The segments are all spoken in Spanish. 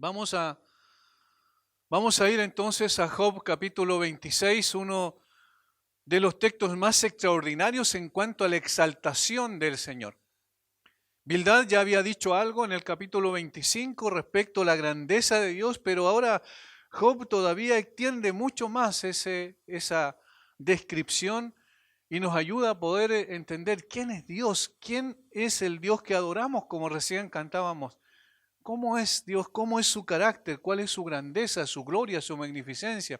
Vamos a, vamos a ir entonces a Job capítulo 26, uno de los textos más extraordinarios en cuanto a la exaltación del Señor. Bildad ya había dicho algo en el capítulo 25 respecto a la grandeza de Dios, pero ahora Job todavía extiende mucho más esa descripción y nos ayuda a poder entender quién es Dios, quién es el Dios que adoramos, como recién cantábamos. ¿Cómo es Dios? ¿Cómo es su carácter? ¿Cuál es su grandeza, su gloria, su magnificencia?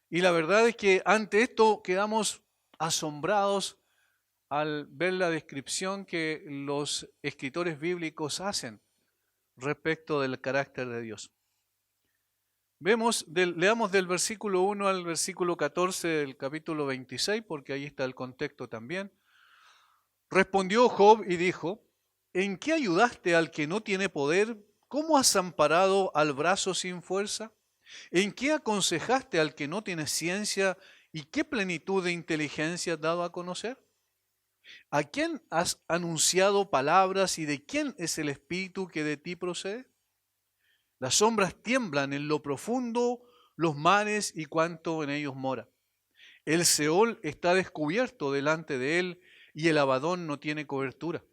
Y la verdad es que ante esto quedamos asombrados al ver la descripción que los escritores bíblicos hacen respecto del carácter de Dios. Leamos del versículo 1 al versículo 14 del capítulo 26, porque ahí está el contexto también. Respondió Job y dijo: ¿En qué ayudaste al que no tiene poder? ¿Cómo has amparado al brazo sin fuerza? ¿En qué aconsejaste al que no tiene ciencia? ¿Y qué plenitud de inteligencia has dado a conocer? ¿A quién has anunciado palabras y de quién es el espíritu que de ti procede? Las sombras tiemblan en lo profundo, los mares y cuanto en ellos mora. El Seol está descubierto delante de él y el Abadón no tiene cobertura.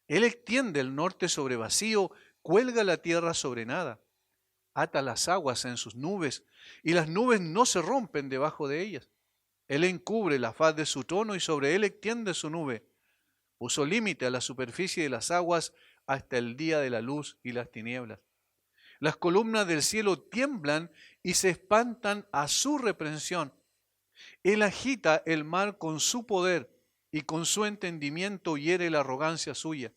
Él extiende el norte sobre vacío, cuelga la tierra sobre nada, ata las aguas en sus nubes y las nubes no se rompen debajo de ellas. Él encubre la faz de su trono y sobre él extiende su nube. Puso límite a la superficie de las aguas hasta el día de la luz y las tinieblas. Las columnas del cielo tiemblan y se espantan a su reprensión. Él agita el mar con su poder y con su entendimiento hiere la arrogancia suya.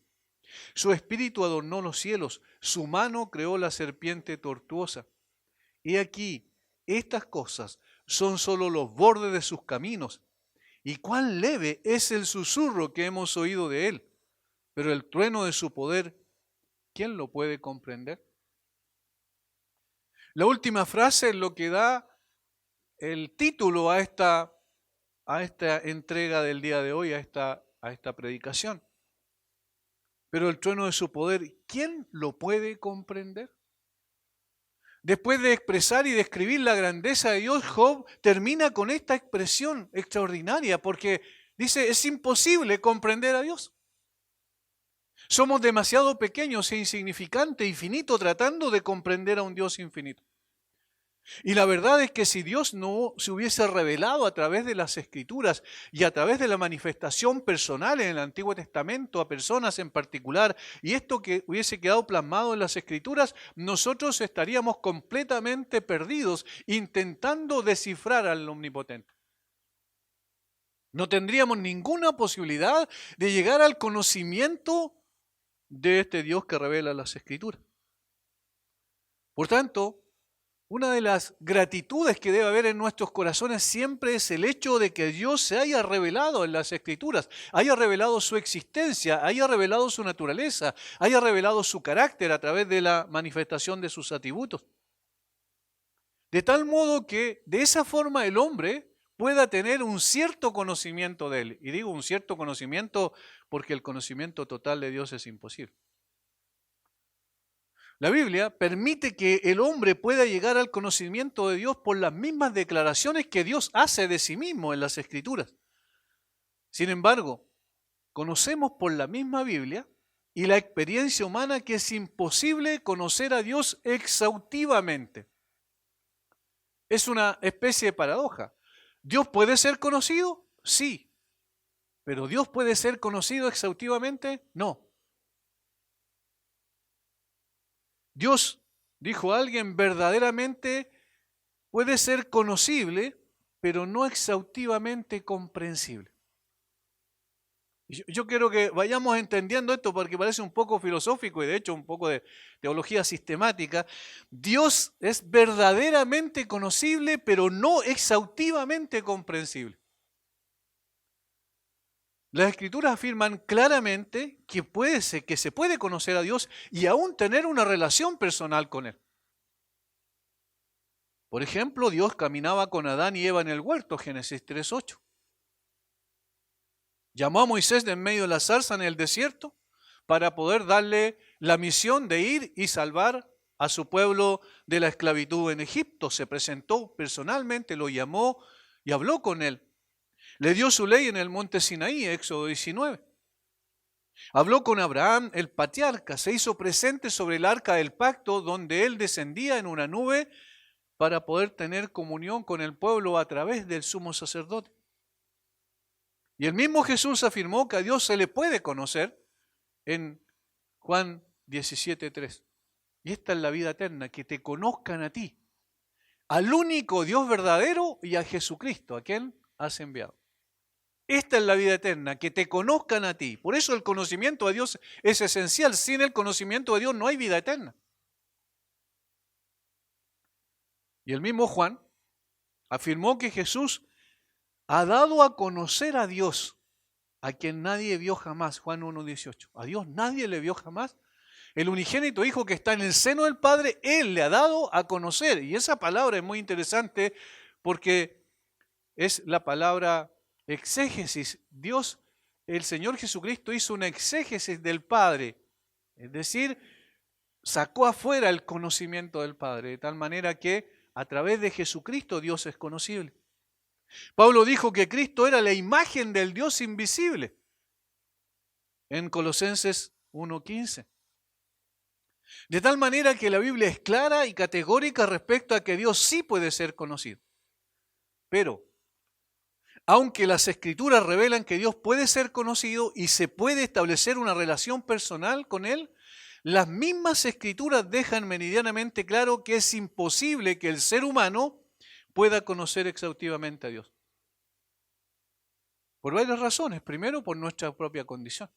Su espíritu adornó los cielos, su mano creó la serpiente tortuosa. He aquí, estas cosas son solo los bordes de sus caminos, y cuán leve es el susurro que hemos oído de él. Pero el trueno de su poder, ¿quién lo puede comprender? La última frase es lo que da el título a esta entrega del día de hoy, a esta predicación. Pero el trueno de su poder, ¿quién lo puede comprender? Después de expresar y describir la grandeza de Dios, Job termina con esta expresión extraordinaria, porque dice, es imposible comprender a Dios. Somos demasiado pequeños e insignificantes y finitos tratando de comprender a un Dios infinito. Y la verdad es que si Dios no se hubiese revelado a través de las Escrituras y a través de la manifestación personal en el Antiguo Testamento a personas en particular, y esto que hubiese quedado plasmado en las Escrituras, nosotros estaríamos completamente perdidos intentando descifrar al Omnipotente. No tendríamos ninguna posibilidad de llegar al conocimiento de este Dios que revela las Escrituras. Por tanto, una de las gratitudes que debe haber en nuestros corazones siempre es el hecho de que Dios se haya revelado en las Escrituras, haya revelado su existencia, haya revelado su naturaleza, haya revelado su carácter a través de la manifestación de sus atributos. De tal modo que de esa forma el hombre pueda tener un cierto conocimiento de él. Y digo un cierto conocimiento porque el conocimiento total de Dios es imposible. La Biblia permite que el hombre pueda llegar al conocimiento de Dios por las mismas declaraciones que Dios hace de sí mismo en las Escrituras. Sin embargo, conocemos por la misma Biblia y la experiencia humana que es imposible conocer a Dios exhaustivamente. Es una especie de paradoja. ¿Dios puede ser conocido? Sí. ¿Pero Dios puede ser conocido exhaustivamente? No. Dios, dijo alguien, verdaderamente puede ser conocible, pero no exhaustivamente comprensible. Yo quiero que vayamos entendiendo esto porque parece un poco filosófico y de hecho un poco de teología sistemática. Dios es verdaderamente conocible, pero no exhaustivamente comprensible. Las Escrituras afirman claramente que se puede conocer a Dios y aún tener una relación personal con Él. Por ejemplo, Dios caminaba con Adán y Eva en el huerto, Génesis 3:8. Llamó a Moisés de en medio de la zarza en el desierto para poder darle la misión de ir y salvar a su pueblo de la esclavitud en Egipto. Se presentó personalmente, lo llamó y habló con él. Le dio su ley en el monte Sinaí, Éxodo 19. Habló con Abraham, el patriarca, se hizo presente sobre el arca del pacto, donde él descendía en una nube para poder tener comunión con el pueblo a través del sumo sacerdote. Y el mismo Jesús afirmó que a Dios se le puede conocer en Juan 17:3. Y esta es la vida eterna, que te conozcan a ti, al único Dios verdadero y a Jesucristo, a quien has enviado. Esta es la vida eterna, que te conozcan a ti. Por eso el conocimiento de Dios es esencial. Sin el conocimiento de Dios no hay vida eterna. Y el mismo Juan afirmó que Jesús ha dado a conocer a Dios, a quien nadie vio jamás. Juan 1:18. A Dios nadie le vio jamás. El unigénito Hijo que está en el seno del Padre, Él le ha dado a conocer. Y esa palabra es muy interesante porque es la palabra exégesis. Dios, el Señor Jesucristo, hizo una exégesis del Padre. Es decir, sacó afuera el conocimiento del Padre, de tal manera que a través de Jesucristo Dios es conocible. Pablo dijo que Cristo era la imagen del Dios invisible en Colosenses 1:15. De tal manera que la Biblia es clara y categórica respecto a que Dios sí puede ser conocido. Pero, aunque las Escrituras revelan que Dios puede ser conocido y se puede establecer una relación personal con Él, las mismas Escrituras dejan meridianamente claro que es imposible que el ser humano pueda conocer exhaustivamente a Dios. Por varias razones. Primero, por nuestra propia condición.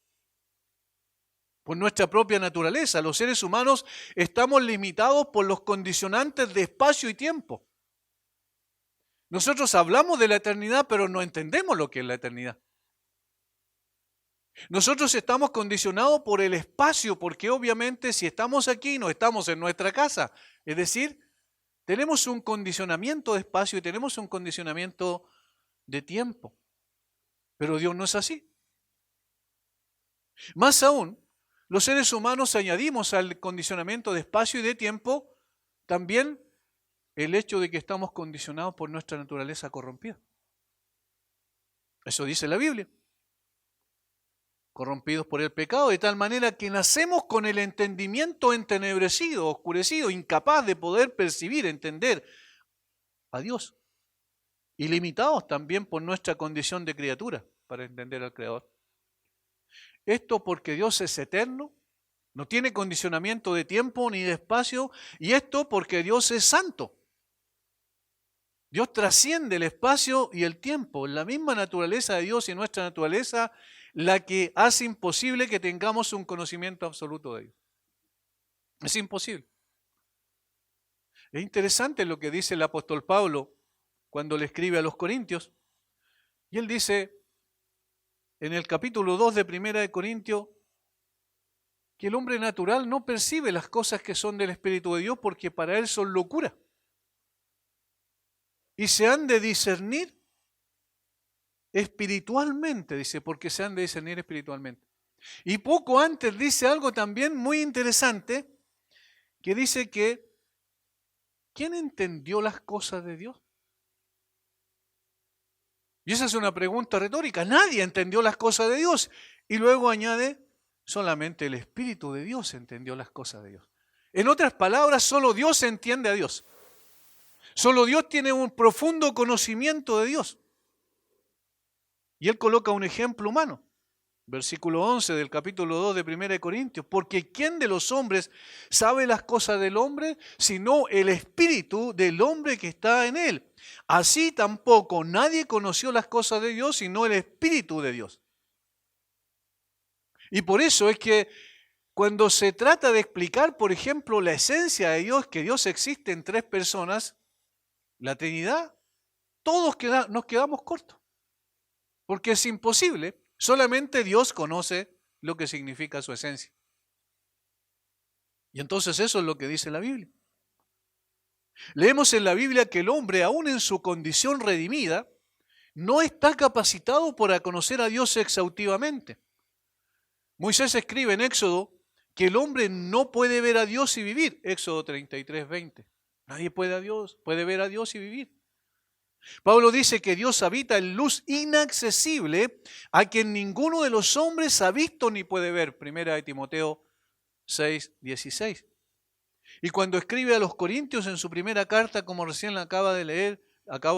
Por nuestra propia naturaleza. Los seres humanos estamos limitados por los condicionantes de espacio y tiempo. Nosotros hablamos de la eternidad, pero no entendemos lo que es la eternidad. Nosotros estamos condicionados por el espacio, porque obviamente si estamos aquí, no estamos en nuestra casa. Es decir, tenemos un condicionamiento de espacio y tenemos un condicionamiento de tiempo. Pero Dios no es así. Más aún, los seres humanos añadimos al condicionamiento de espacio y de tiempo también el hecho de que estamos condicionados por nuestra naturaleza corrompida. Eso dice la Biblia. Corrompidos por el pecado, de tal manera que nacemos con el entendimiento entenebrecido, oscurecido, incapaz de poder percibir, entender a Dios. Y limitados también por nuestra condición de criatura para entender al Creador. Esto porque Dios es eterno, no tiene condicionamiento de tiempo ni de espacio, y esto porque Dios es santo. Dios trasciende el espacio y el tiempo, la misma naturaleza de Dios y nuestra naturaleza, la que hace imposible que tengamos un conocimiento absoluto de Dios. Es imposible. Es interesante lo que dice el apóstol Pablo cuando le escribe a los Corintios. Y él dice en el capítulo 2 de Primera de Corintios que el hombre natural no percibe las cosas que son del Espíritu de Dios porque para él son locura. Y se han de discernir espiritualmente, dice, porque se han de discernir espiritualmente. Y poco antes dice algo también muy interesante, que dice que ¿quién entendió las cosas de Dios? Y esa es una pregunta retórica. Nadie entendió las cosas de Dios. Y luego añade, solamente el Espíritu de Dios entendió las cosas de Dios. En otras palabras, solo Dios entiende a Dios. Solo Dios tiene un profundo conocimiento de Dios. Y él coloca un ejemplo humano. Versículo 11 del capítulo 2 de 1 Corintios. Porque ¿quién de los hombres sabe las cosas del hombre, sino el espíritu del hombre que está en él? Así tampoco nadie conoció las cosas de Dios, sino el Espíritu de Dios. Y por eso es que cuando se trata de explicar, por ejemplo, la esencia de Dios, que Dios existe en tres personas, la Trinidad, todos nos quedamos cortos. Porque es imposible. Solamente Dios conoce lo que significa su esencia. Y entonces eso es lo que dice la Biblia. Leemos en la Biblia que el hombre, aún en su condición redimida, no está capacitado para conocer a Dios exhaustivamente. Moisés escribe en Éxodo que el hombre no puede ver a Dios y vivir. Éxodo 33:20. Nadie puede ver a Dios y vivir. Pablo dice que Dios habita en luz inaccesible a quien ninguno de los hombres ha visto ni puede ver. Primera de Timoteo 6:16. Y cuando escribe a los Corintios en su primera carta, como recién la acabo de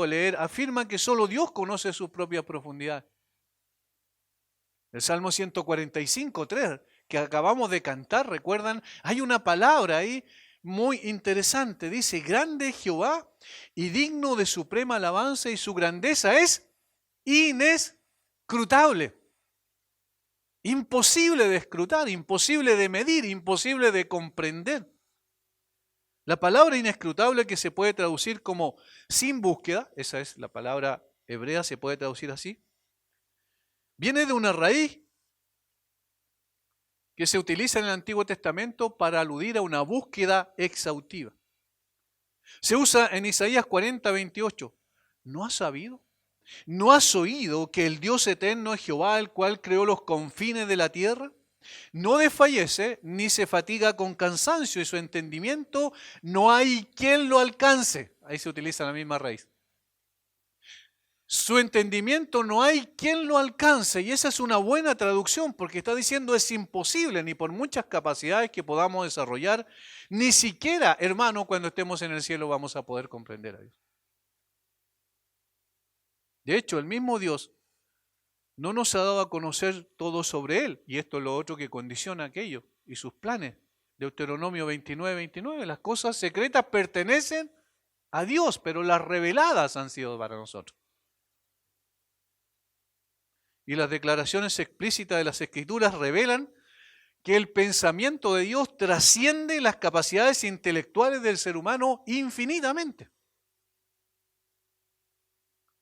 leer, afirma que solo Dios conoce sus propias profundidades. El Salmo 145:3, que acabamos de cantar, ¿recuerdan? Hay una palabra ahí muy interesante. Dice, grande es Jehová y digno de suprema alabanza, y su grandeza es inescrutable. Imposible de escrutar, imposible de medir, imposible de comprender. La palabra inescrutable, que se puede traducir como sin búsqueda, esa es la palabra hebrea, se puede traducir así, viene de una raíz que se utiliza en el Antiguo Testamento para aludir a una búsqueda exhaustiva. Se usa en Isaías 40:28. ¿No has sabido? ¿No has oído que el Dios eterno es Jehová, el cual creó los confines de la tierra? No desfallece ni se fatiga con cansancio, y su entendimiento no hay quien lo alcance. Ahí se utiliza la misma raíz. Su entendimiento no hay quien lo alcance, y esa es una buena traducción, porque está diciendo es imposible, ni por muchas capacidades que podamos desarrollar, ni siquiera, hermano, cuando estemos en el cielo vamos a poder comprender a Dios. De hecho, el mismo Dios no nos ha dado a conocer todo sobre Él, y esto es lo otro que condiciona aquello y sus planes. Deuteronomio 29:29, las cosas secretas pertenecen a Dios, pero las reveladas han sido para nosotros. Y las declaraciones explícitas de las Escrituras revelan que el pensamiento de Dios trasciende las capacidades intelectuales del ser humano infinitamente.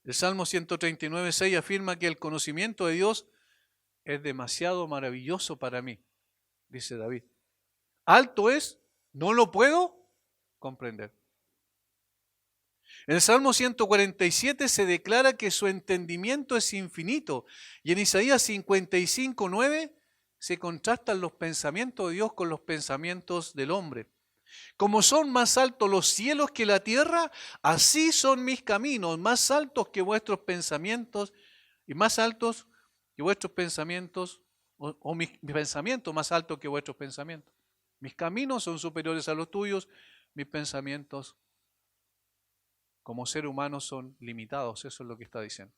El Salmo 139:6 afirma que el conocimiento de Dios es demasiado maravilloso para mí, dice David. Alto es, no lo puedo comprender. En el Salmo 147 se declara que su entendimiento es infinito, y en Isaías 55:9 se contrastan los pensamientos de Dios con los pensamientos del hombre. Como son más altos los cielos que la tierra, así son mis caminos, más altos que vuestros pensamientos, y más altos que vuestros pensamientos, o mis pensamientos más altos que vuestros pensamientos. Mis caminos son superiores a los tuyos, mis pensamientos como ser humano son limitados, eso es lo que está diciendo.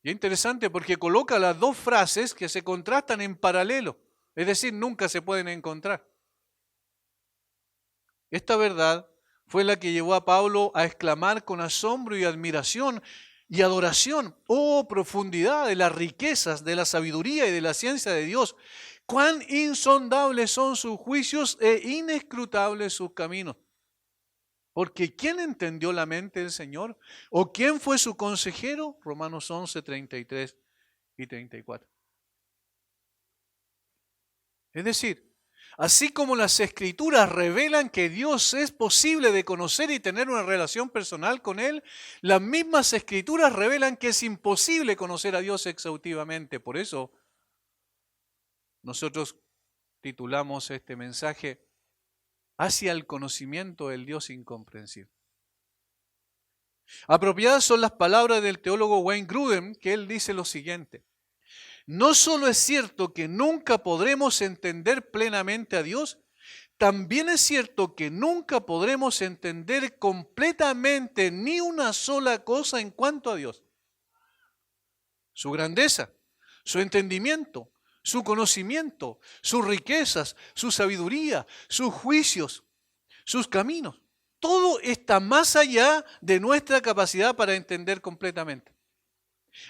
Y es interesante porque coloca las dos frases que se contrastan en paralelo, es decir, nunca se pueden encontrar. Esta verdad fue la que llevó a Pablo a exclamar con asombro y admiración y adoración: ¡oh, profundidad de las riquezas, de la sabiduría y de la ciencia de Dios! ¡Cuán insondables son sus juicios e inescrutables sus caminos! Porque ¿quién entendió la mente del Señor? ¿O quién fue su consejero? Romanos 11:33 y 34. Es decir, así como las Escrituras revelan que Dios es posible de conocer y tener una relación personal con Él, las mismas Escrituras revelan que es imposible conocer a Dios exhaustivamente. Por eso, nosotros titulamos este mensaje hacia el conocimiento del Dios incomprensible. Apropiadas son las palabras del teólogo Wayne Grudem, que él dice lo siguiente: no solo es cierto que nunca podremos entender plenamente a Dios, también es cierto que nunca podremos entender completamente ni una sola cosa en cuanto a Dios. Su grandeza, su entendimiento, su conocimiento, sus riquezas, su sabiduría, sus juicios, sus caminos. Todo está más allá de nuestra capacidad para entender completamente.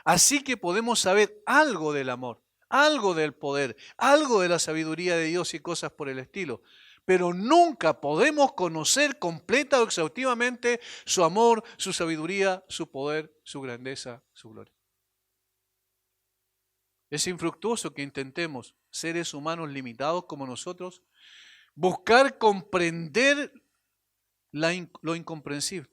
Así que podemos saber algo del amor, algo del poder, algo de la sabiduría de Dios y cosas por el estilo. Pero nunca podemos conocer completa o exhaustivamente su amor, su sabiduría, su poder, su grandeza, su gloria. Es infructuoso que intentemos, seres humanos limitados como nosotros, buscar comprender lo incomprensible.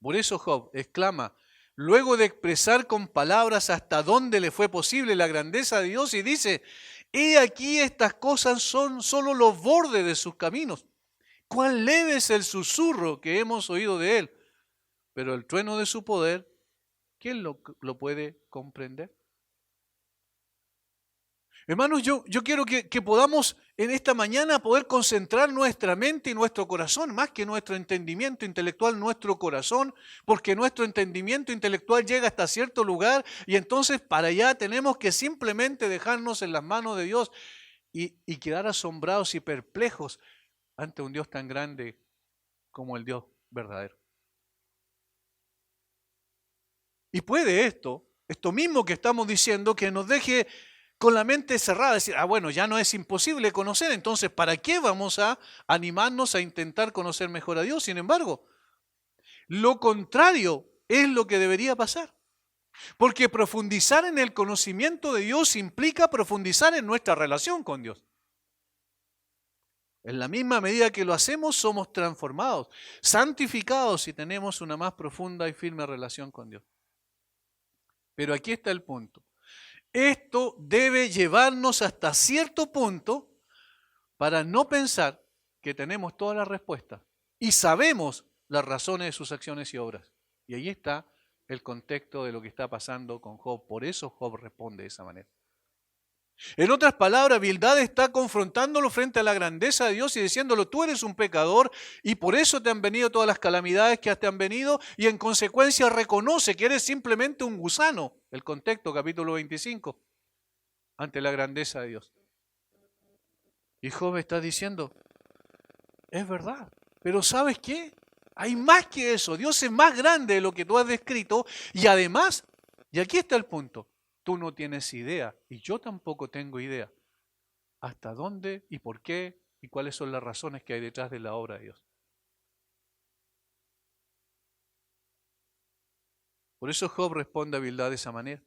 Por eso Job exclama, luego de expresar con palabras hasta dónde le fue posible la grandeza de Dios, y dice: He aquí estas cosas son solo los bordes de sus caminos. Cuán leve es el susurro que hemos oído de él, pero el trueno de su poder, ¿quién lo puede comprender? Hermanos, yo quiero que podamos en esta mañana poder concentrar nuestra mente y nuestro corazón, más que nuestro entendimiento intelectual, nuestro corazón, porque nuestro entendimiento intelectual llega hasta cierto lugar y entonces para allá tenemos que simplemente dejarnos en las manos de Dios y quedar asombrados y perplejos ante un Dios tan grande como el Dios verdadero. Y puede esto mismo que estamos diciendo, que nos deje con la mente cerrada, decir, bueno, ya no es imposible conocer, entonces, ¿para qué vamos a animarnos a intentar conocer mejor a Dios? Sin embargo, lo contrario es lo que debería pasar. Porque profundizar en el conocimiento de Dios implica profundizar en nuestra relación con Dios. En la misma medida que lo hacemos, somos transformados, santificados y tenemos una más profunda y firme relación con Dios. Pero aquí está el punto. Esto debe llevarnos hasta cierto punto para no pensar que tenemos todas las respuestas y sabemos las razones de sus acciones y obras. Y ahí está el contexto de lo que está pasando con Job. Por eso Job responde de esa manera. En otras palabras, Bildad está confrontándolo frente a la grandeza de Dios y diciéndolo, tú eres un pecador y por eso te han venido todas las calamidades que te han venido, y en consecuencia reconoce que eres simplemente un gusano. El contexto, capítulo 25, ante la grandeza de Dios. Y Job está diciendo, es verdad, pero ¿sabes qué? Hay más que eso. Dios es más grande de lo que tú has descrito y además, y aquí está el punto, tú no tienes idea y yo tampoco tengo idea hasta dónde y por qué y cuáles son las razones que hay detrás de la obra de Dios. Por eso Job responde a Bildad de esa manera.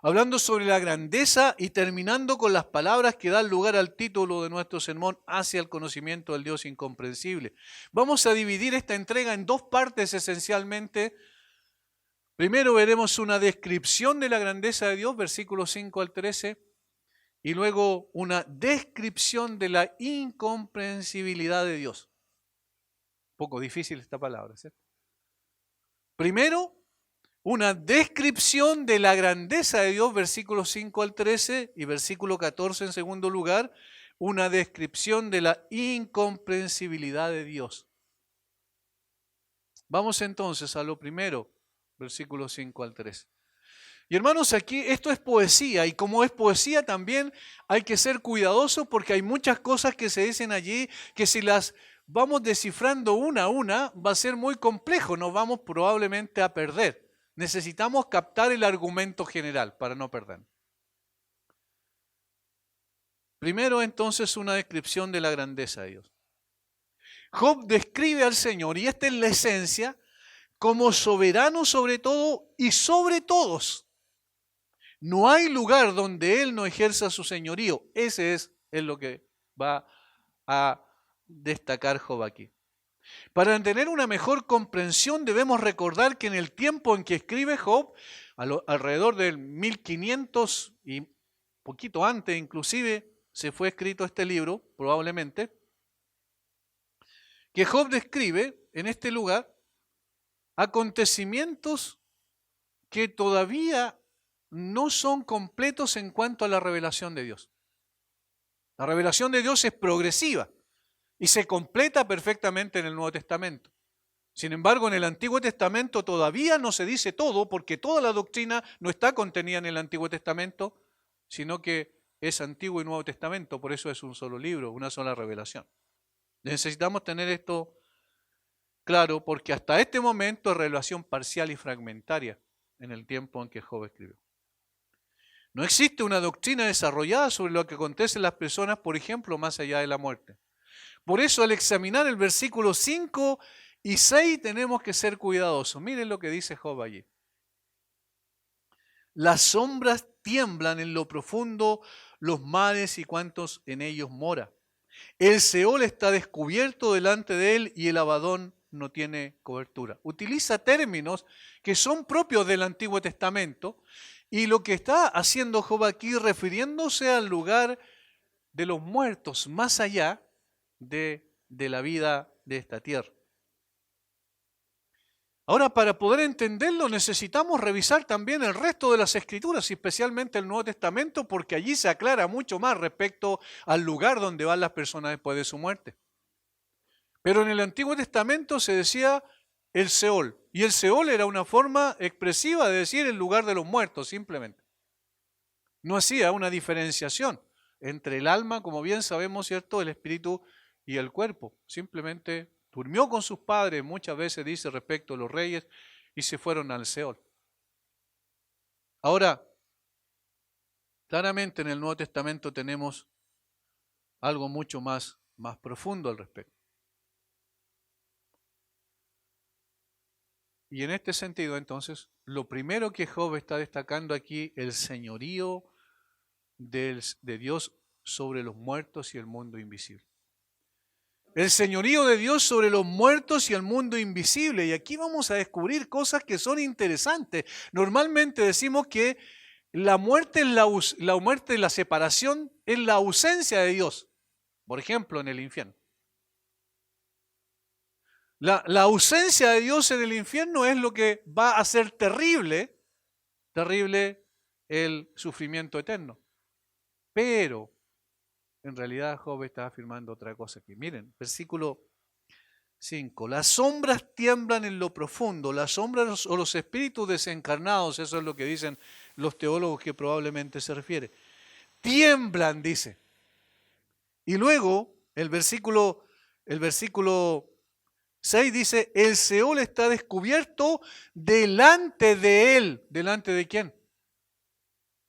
Hablando sobre la grandeza y terminando con las palabras que dan lugar al título de nuestro sermón, hacia el conocimiento del Dios incomprensible. Vamos a dividir esta entrega en dos partes esencialmente. Primero veremos una descripción de la grandeza de Dios, versículos 5 al 13, y luego una descripción de la incomprensibilidad de Dios. Un poco difícil esta palabra, ¿cierto? Primero, una descripción de la grandeza de Dios, versículos 5 al 13, y versículo 14 en segundo lugar, una descripción de la incomprensibilidad de Dios. Vamos entonces a lo primero, versículos 5 al 13. Y hermanos, aquí esto es poesía, y como es poesía también hay que ser cuidadosos porque hay muchas cosas que se dicen allí que si las vamos descifrando una a una va a ser muy complejo, nos vamos probablemente a perder. Necesitamos captar el argumento general para no perder. Primero entonces una descripción de la grandeza de Dios. Job describe al Señor, y esta es la esencia, como soberano sobre todo y sobre todos. No hay lugar donde Él no ejerza su señorío. Ese es lo que va a destacar Job aquí. Para tener una mejor comprensión debemos recordar que en el tiempo en que escribe Job, alrededor del 1500 y poquito antes inclusive se fue escrito este libro, probablemente, que Job describe en este lugar acontecimientos que todavía no son completos en cuanto a la revelación de Dios. La revelación de Dios es progresiva y se completa perfectamente en el Nuevo Testamento. Sin embargo, en el Antiguo Testamento todavía no se dice todo, porque toda la doctrina no está contenida en el Antiguo Testamento, sino que es Antiguo y Nuevo Testamento, por eso es un solo libro, una sola revelación. Necesitamos tener esto claro, porque hasta este momento es revelación parcial y fragmentaria en el tiempo en que Job escribió. No existe una doctrina desarrollada sobre lo que acontece en las personas, por ejemplo, más allá de la muerte. Por eso, al examinar el versículo 5 y 6 tenemos que ser cuidadosos. Miren lo que dice Job allí. Las sombras tiemblan en lo profundo, los mares y cuantos en ellos mora. El Seol está descubierto delante de él y el Abadón no tiene cobertura. Utiliza términos que son propios del Antiguo Testamento Y lo que está haciendo Job aquí, refiriéndose al lugar de los muertos, más allá de la vida de esta tierra. Ahora, para poder entenderlo, necesitamos revisar también el resto de las Escrituras, y especialmente el Nuevo Testamento, porque allí se aclara mucho más respecto al lugar donde van las personas después de su muerte. Pero en el Antiguo Testamento se decía el Seol, y el Seol era una forma expresiva de decir el lugar de los muertos, simplemente. No hacía una diferenciación entre el alma, como bien sabemos, ¿cierto?, el espíritu y el cuerpo. Simplemente durmió con sus padres, muchas veces dice respecto a los reyes, y se fueron al Seol. Ahora, claramente en el Nuevo Testamento tenemos algo mucho más profundo al respecto. Y en este sentido, entonces, lo primero que Job está destacando aquí, el señorío de Dios sobre los muertos y el mundo invisible. El señorío de Dios sobre los muertos y el mundo invisible. Y aquí vamos a descubrir cosas que son interesantes. Normalmente decimos que la muerte es la separación, es la ausencia de Dios. Por ejemplo, en el infierno. La ausencia de Dios en el infierno es lo que va a hacer terrible el sufrimiento eterno. Pero en realidad Job está afirmando otra cosa aquí. Miren, versículo 5. Las sombras tiemblan en lo profundo, las sombras o los espíritus desencarnados, eso es lo que dicen los teólogos que probablemente se refiere. Tiemblan, dice. Y luego el versículo 6 dice, el Seol está descubierto delante de él. ¿Delante de quién?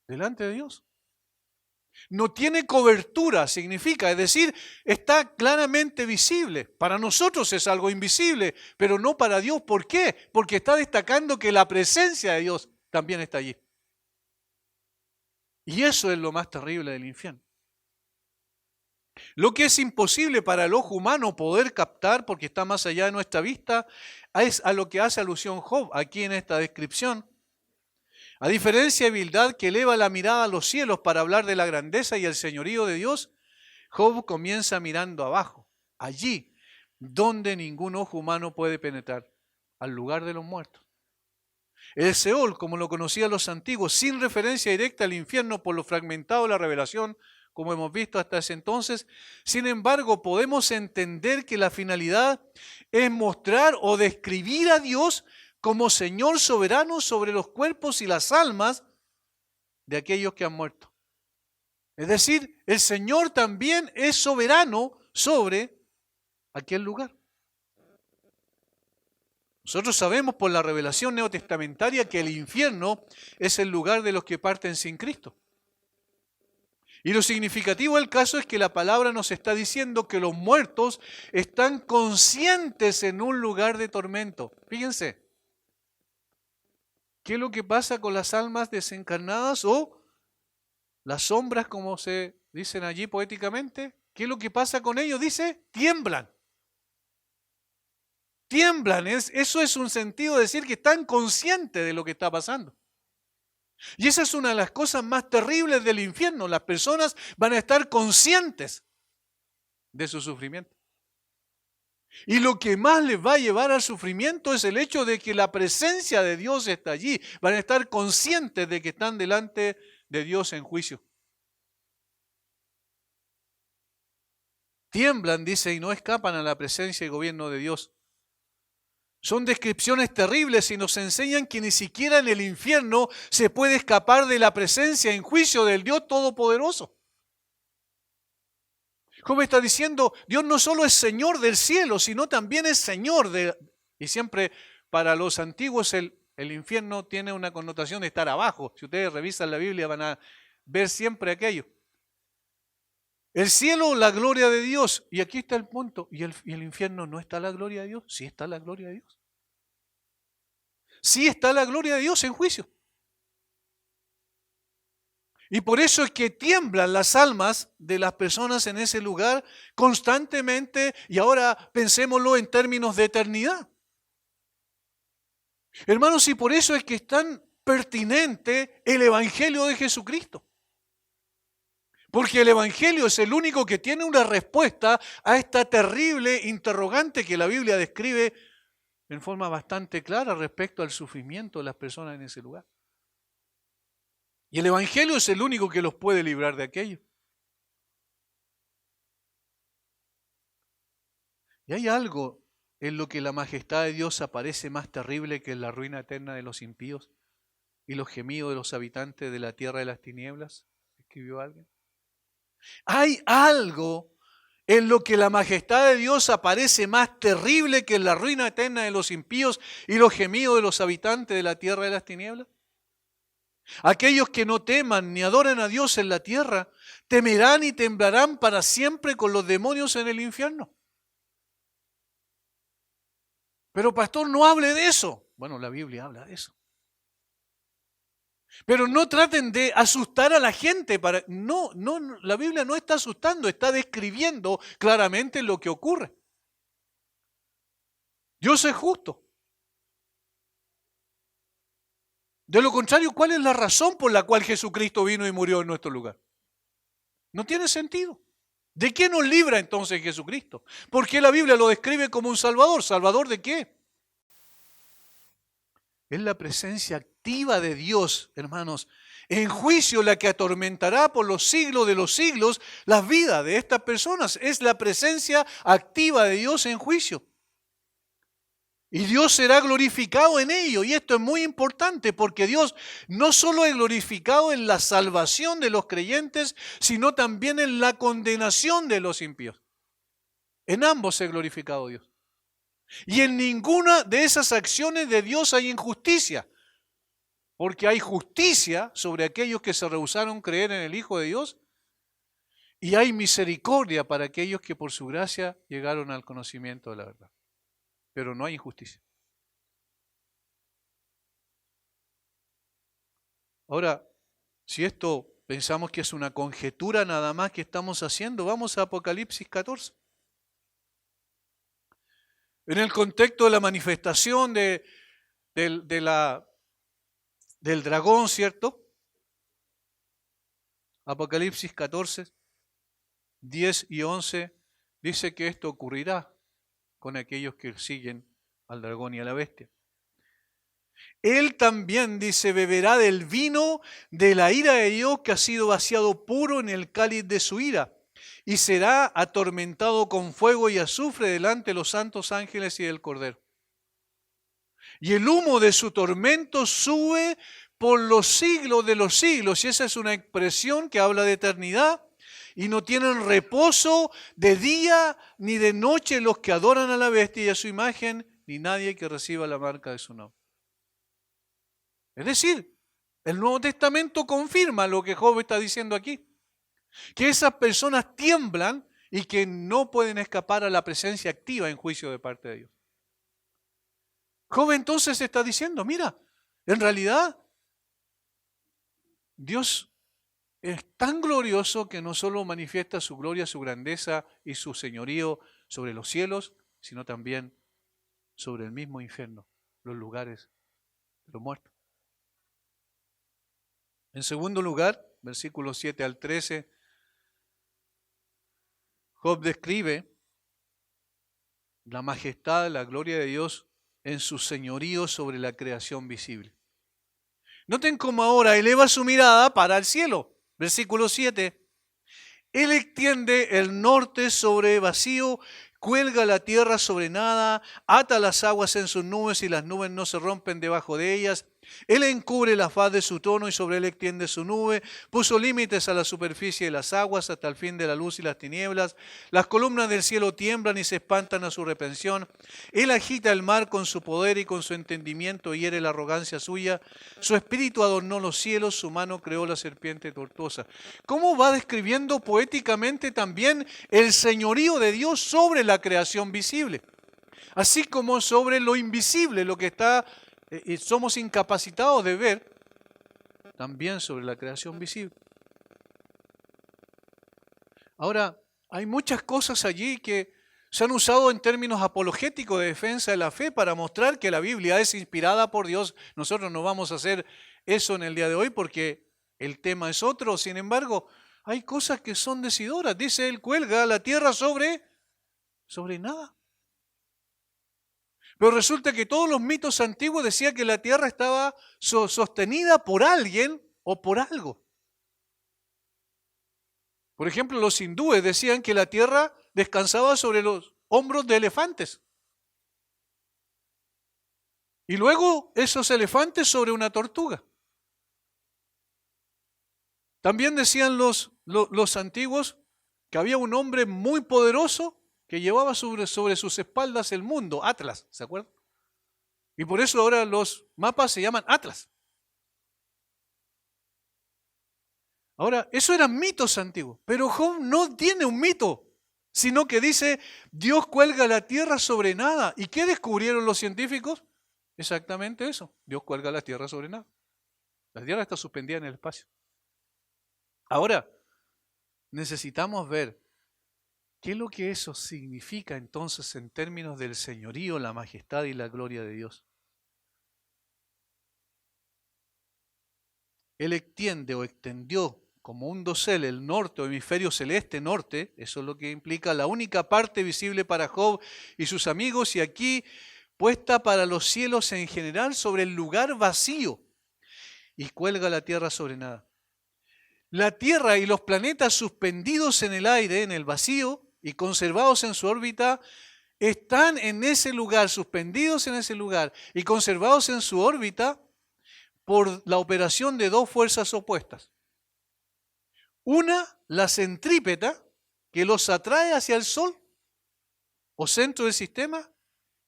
Delante de Dios. No tiene cobertura, significa, es decir, está claramente visible. Para nosotros es algo invisible, pero no para Dios. ¿Por qué? Porque está destacando que la presencia de Dios también está allí. Y eso es lo más terrible del infierno. Lo que es imposible para el ojo humano poder captar, porque está más allá de nuestra vista, es a lo que hace alusión Job aquí en esta descripción. A diferencia de Bildad, que eleva la mirada a los cielos para hablar de la grandeza y el señorío de Dios, Job comienza mirando abajo, allí donde ningún ojo humano puede penetrar, al lugar de los muertos. El Seol, como lo conocían los antiguos, sin referencia directa al infierno por lo fragmentado de la revelación, como hemos visto hasta ese entonces. Sin embargo, podemos entender que la finalidad es mostrar o describir a Dios como Señor soberano sobre los cuerpos y las almas de aquellos que han muerto. Es decir, el Señor también es soberano sobre aquel lugar. Nosotros sabemos por la revelación neotestamentaria que el infierno es el lugar de los que parten sin Cristo. Y lo significativo del caso es que la palabra nos está diciendo que los muertos están conscientes en un lugar de tormento. Fíjense, ¿qué es lo que pasa con las almas desencarnadas o las sombras, como se dicen allí poéticamente? ¿Qué es lo que pasa con ellos? Dice, tiemblan. Tiemblan, eso es un sentido de decir que están conscientes de lo que está pasando. Y esa es una de las cosas más terribles del infierno. Las personas van a estar conscientes de su sufrimiento. Y lo que más les va a llevar al sufrimiento es el hecho de que la presencia de Dios está allí. Van a estar conscientes de que están delante de Dios en juicio. Tiemblan, dice, y no escapan a la presencia y gobierno de Dios. Son descripciones terribles y nos enseñan que ni siquiera en el infierno se puede escapar de la presencia en juicio del Dios Todopoderoso. Job está diciendo, Dios no solo es Señor del cielo, sino también es Señor de... Y siempre para los antiguos el infierno tiene una connotación de estar abajo. Si ustedes revisan la Biblia van a ver siempre aquello. El cielo, la gloria de Dios. Y aquí está el punto. ¿Y el infierno no está la gloria de Dios? Sí está la gloria de Dios. Sí está la gloria de Dios en juicio. Y por eso es que tiemblan las almas de las personas en ese lugar constantemente. Y ahora pensémoslo en términos de eternidad. Hermanos, y por eso es que es tan pertinente el Evangelio de Jesucristo. Porque el Evangelio es el único que tiene una respuesta a esta terrible interrogante que la Biblia describe en forma bastante clara respecto al sufrimiento de las personas en ese lugar. Y el Evangelio es el único que los puede librar de aquello. Y hay algo en lo que la majestad de Dios aparece más terrible que la ruina eterna de los impíos y los gemidos de los habitantes de la tierra de las tinieblas, escribió alguien. Hay algo en lo que la majestad de Dios aparece más terrible que la ruina eterna de los impíos y los gemidos de los habitantes de la tierra de las tinieblas. Aquellos que no teman ni adoran a Dios en la tierra, temerán y temblarán para siempre con los demonios en el infierno. Pero pastor, no hable de eso. Bueno, la Biblia habla de eso. Pero no traten de asustar a la gente. No, la Biblia no está asustando, está describiendo claramente lo que ocurre. Dios es justo. De lo contrario, ¿cuál es la razón por la cual Jesucristo vino y murió en nuestro lugar? No tiene sentido. ¿De qué nos libra entonces Jesucristo? ¿Por qué la Biblia lo describe como un Salvador? ¿Salvador de qué? Es la presencia activa de Dios, hermanos, en juicio la que atormentará por los siglos de los siglos las vidas de estas personas. Es la presencia activa de Dios en juicio. Y Dios será glorificado en ello. Y esto es muy importante porque Dios no solo es glorificado en la salvación de los creyentes, sino también en la condenación de los impíos. En ambos es glorificado Dios. Y en ninguna de esas acciones de Dios hay injusticia. Porque hay justicia sobre aquellos que se rehusaron creer en el Hijo de Dios. Y hay misericordia para aquellos que por su gracia llegaron al conocimiento de la verdad. Pero no hay injusticia. Ahora, si esto pensamos que es una conjetura nada más que estamos haciendo, vamos a Apocalipsis 14. En el contexto de la manifestación del dragón, ¿cierto? Apocalipsis 14, 10 y 11 dice que esto ocurrirá con aquellos que siguen al dragón y a la bestia. Él también, dice, beberá del vino de la ira de Dios que ha sido vaciado puro en el cáliz de su ira, y será atormentado con fuego y azufre delante de los santos ángeles y del Cordero. Y el humo de su tormento sube por los siglos de los siglos. Y esa es una expresión que habla de eternidad. Y no tienen reposo de día ni de noche los que adoran a la bestia y a su imagen, ni nadie que reciba la marca de su nombre. Es decir, el Nuevo Testamento confirma lo que Job está diciendo aquí. Que esas personas tiemblan y que no pueden escapar a la presencia activa en juicio de parte de Dios. Job entonces está diciendo, mira, en realidad Dios es tan glorioso que no solo manifiesta su gloria, su grandeza y su señorío sobre los cielos, sino también sobre el mismo infierno, los lugares de los muertos. En segundo lugar, versículos 7 al 13, Job describe la majestad, la gloria de Dios en su señorío sobre la creación visible. Noten cómo ahora eleva su mirada para el cielo. Versículo 7. Él extiende el norte sobre vacío, cuelga la tierra sobre nada, ata las aguas en sus nubes y las nubes no se rompen debajo de ellas. Él encubre la faz de su trono y sobre él extiende su nube. Puso límites a la superficie de las aguas hasta el fin de la luz y las tinieblas. Las columnas del cielo tiemblan y se espantan a su reprensión. Él agita el mar con su poder y con su entendimiento hiere la arrogancia suya. Su espíritu adornó los cielos, su mano creó la serpiente tortuosa. ¿Cómo va describiendo poéticamente también el señorío de Dios sobre la creación visible? Así como sobre lo invisible, lo que está somos incapacitados de ver, también sobre la creación visible. Ahora, hay muchas cosas allí que se han usado en términos apologéticos de defensa de la fe para mostrar que la Biblia es inspirada por Dios. Nosotros no vamos a ser eso en el día de hoy porque el tema es otro. Sin embargo, hay cosas que son decidoras. Dice él, cuelga la tierra sobre nada. Pero resulta que todos los mitos antiguos decían que la tierra estaba sostenida por alguien o por algo. Por ejemplo, los hindúes decían que la tierra descansaba sobre los hombros de elefantes. Y luego esos elefantes sobre una tortuga. También decían los antiguos que había un hombre muy poderoso que llevaba sobre sus espaldas el mundo, Atlas, ¿se acuerdan? Y por eso ahora los mapas se llaman Atlas. Ahora, eso eran mitos antiguos, pero Job no tiene un mito, sino que dice, Dios cuelga la tierra sobre nada. ¿Y qué descubrieron los científicos? Exactamente eso, Dios cuelga la tierra sobre nada. La tierra está suspendida en el espacio. Ahora, necesitamos ver qué es lo que eso significa entonces en términos del señorío, la majestad y la gloria de Dios. Él extiende o extendió como un dosel el norte o hemisferio celeste norte, eso es lo que implica la única parte visible para Job y sus amigos, y aquí puesta para los cielos en general sobre el lugar vacío, y cuelga la tierra sobre nada. La tierra y los planetas suspendidos en el aire, en el vacío, y conservados en su órbita, están en ese lugar, suspendidos en ese lugar, y conservados en su órbita, por la operación de dos fuerzas opuestas. Una, la centrípeta, que los atrae hacia el Sol o centro del sistema,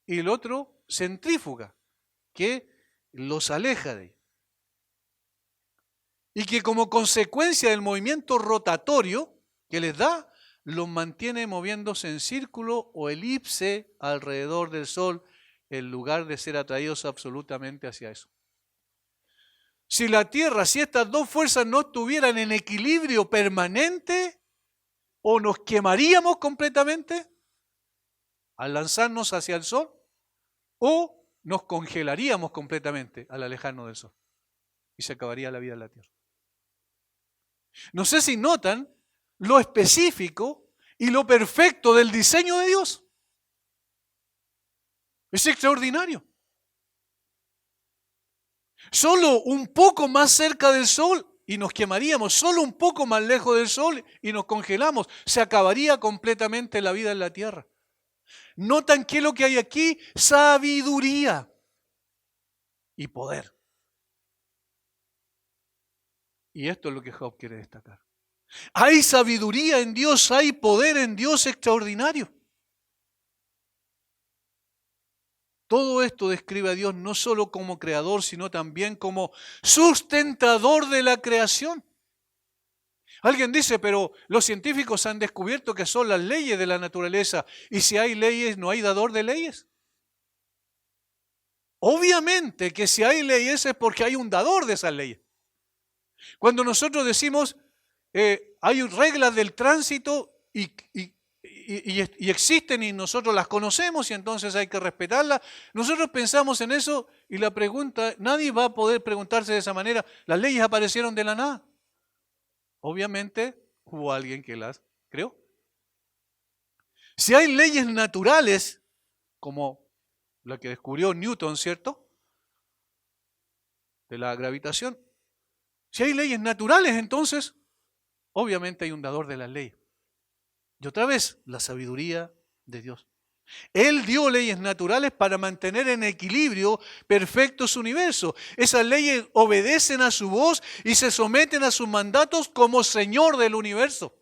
y el otro, centrífuga, que los aleja de ella. Y que como consecuencia del movimiento rotatorio que les da, los mantiene moviéndose en círculo o elipse alrededor del Sol, en lugar de ser atraídos absolutamente hacia eso. Si la Tierra, si estas dos fuerzas no estuvieran en equilibrio permanente, o nos quemaríamos completamente al lanzarnos hacia el Sol, o nos congelaríamos completamente al alejarnos del Sol. Y se acabaría la vida en la Tierra. No sé si notan lo específico y lo perfecto del diseño de Dios. Es extraordinario. Solo un poco más cerca del Sol y nos quemaríamos, solo un poco más lejos del Sol y nos congelamos. Se acabaría completamente la vida en la Tierra. ¿Notan qué es lo que hay aquí? Sabiduría y poder. Y esto es lo que Job quiere destacar. Hay sabiduría en Dios, hay poder en Dios extraordinario. Todo esto describe a Dios no solo como creador, sino también como sustentador de la creación. Alguien dice, pero los científicos han descubierto que son las leyes de la naturaleza, y si hay leyes, ¿no hay dador de leyes? Obviamente que si hay leyes es porque hay un dador de esas leyes. Cuando nosotros decimos, hay reglas del tránsito y existen y nosotros las conocemos y entonces hay que respetarlas, nosotros pensamos en eso y la pregunta, nadie va a poder preguntarse de esa manera, ¿las leyes aparecieron de la nada? Obviamente hubo alguien que las creó. Si hay leyes naturales, como la que descubrió Newton, ¿cierto? De la gravitación. Si hay leyes naturales, entonces, obviamente hay un dador de las leyes. Y otra vez, la sabiduría de Dios. Él dio leyes naturales para mantener en equilibrio perfecto su universo. Esas leyes obedecen a su voz y se someten a sus mandatos como Señor del universo.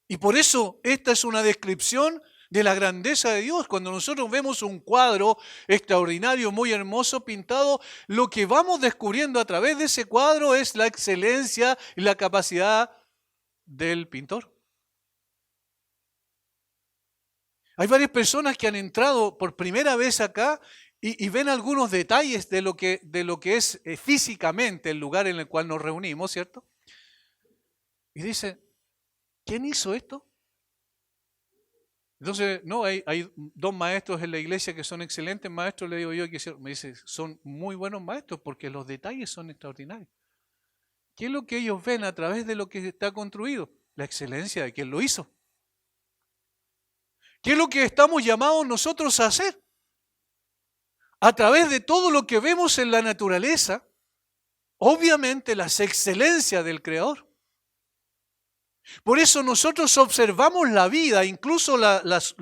Y por eso esta es una descripción de la grandeza de Dios. Cuando nosotros vemos un cuadro extraordinario, muy hermoso, pintado, lo que vamos descubriendo a través de ese cuadro es la excelencia y la capacidad del pintor. Hay varias personas que han entrado por primera vez acá y ven algunos detalles de lo que es físicamente el lugar en el cual nos reunimos, ¿cierto? Y dicen, ¿quién hizo esto? Entonces, no, hay dos maestros en la iglesia que son excelentes maestros, le digo yo, me dice, son muy buenos maestros porque los detalles son extraordinarios. ¿Qué es lo que ellos ven a través de lo que está construido? La excelencia de quien lo hizo. ¿Qué es lo que estamos llamados nosotros a hacer? A través de todo lo que vemos en la naturaleza, obviamente las excelencias del Creador. Por eso nosotros observamos la vida, incluso las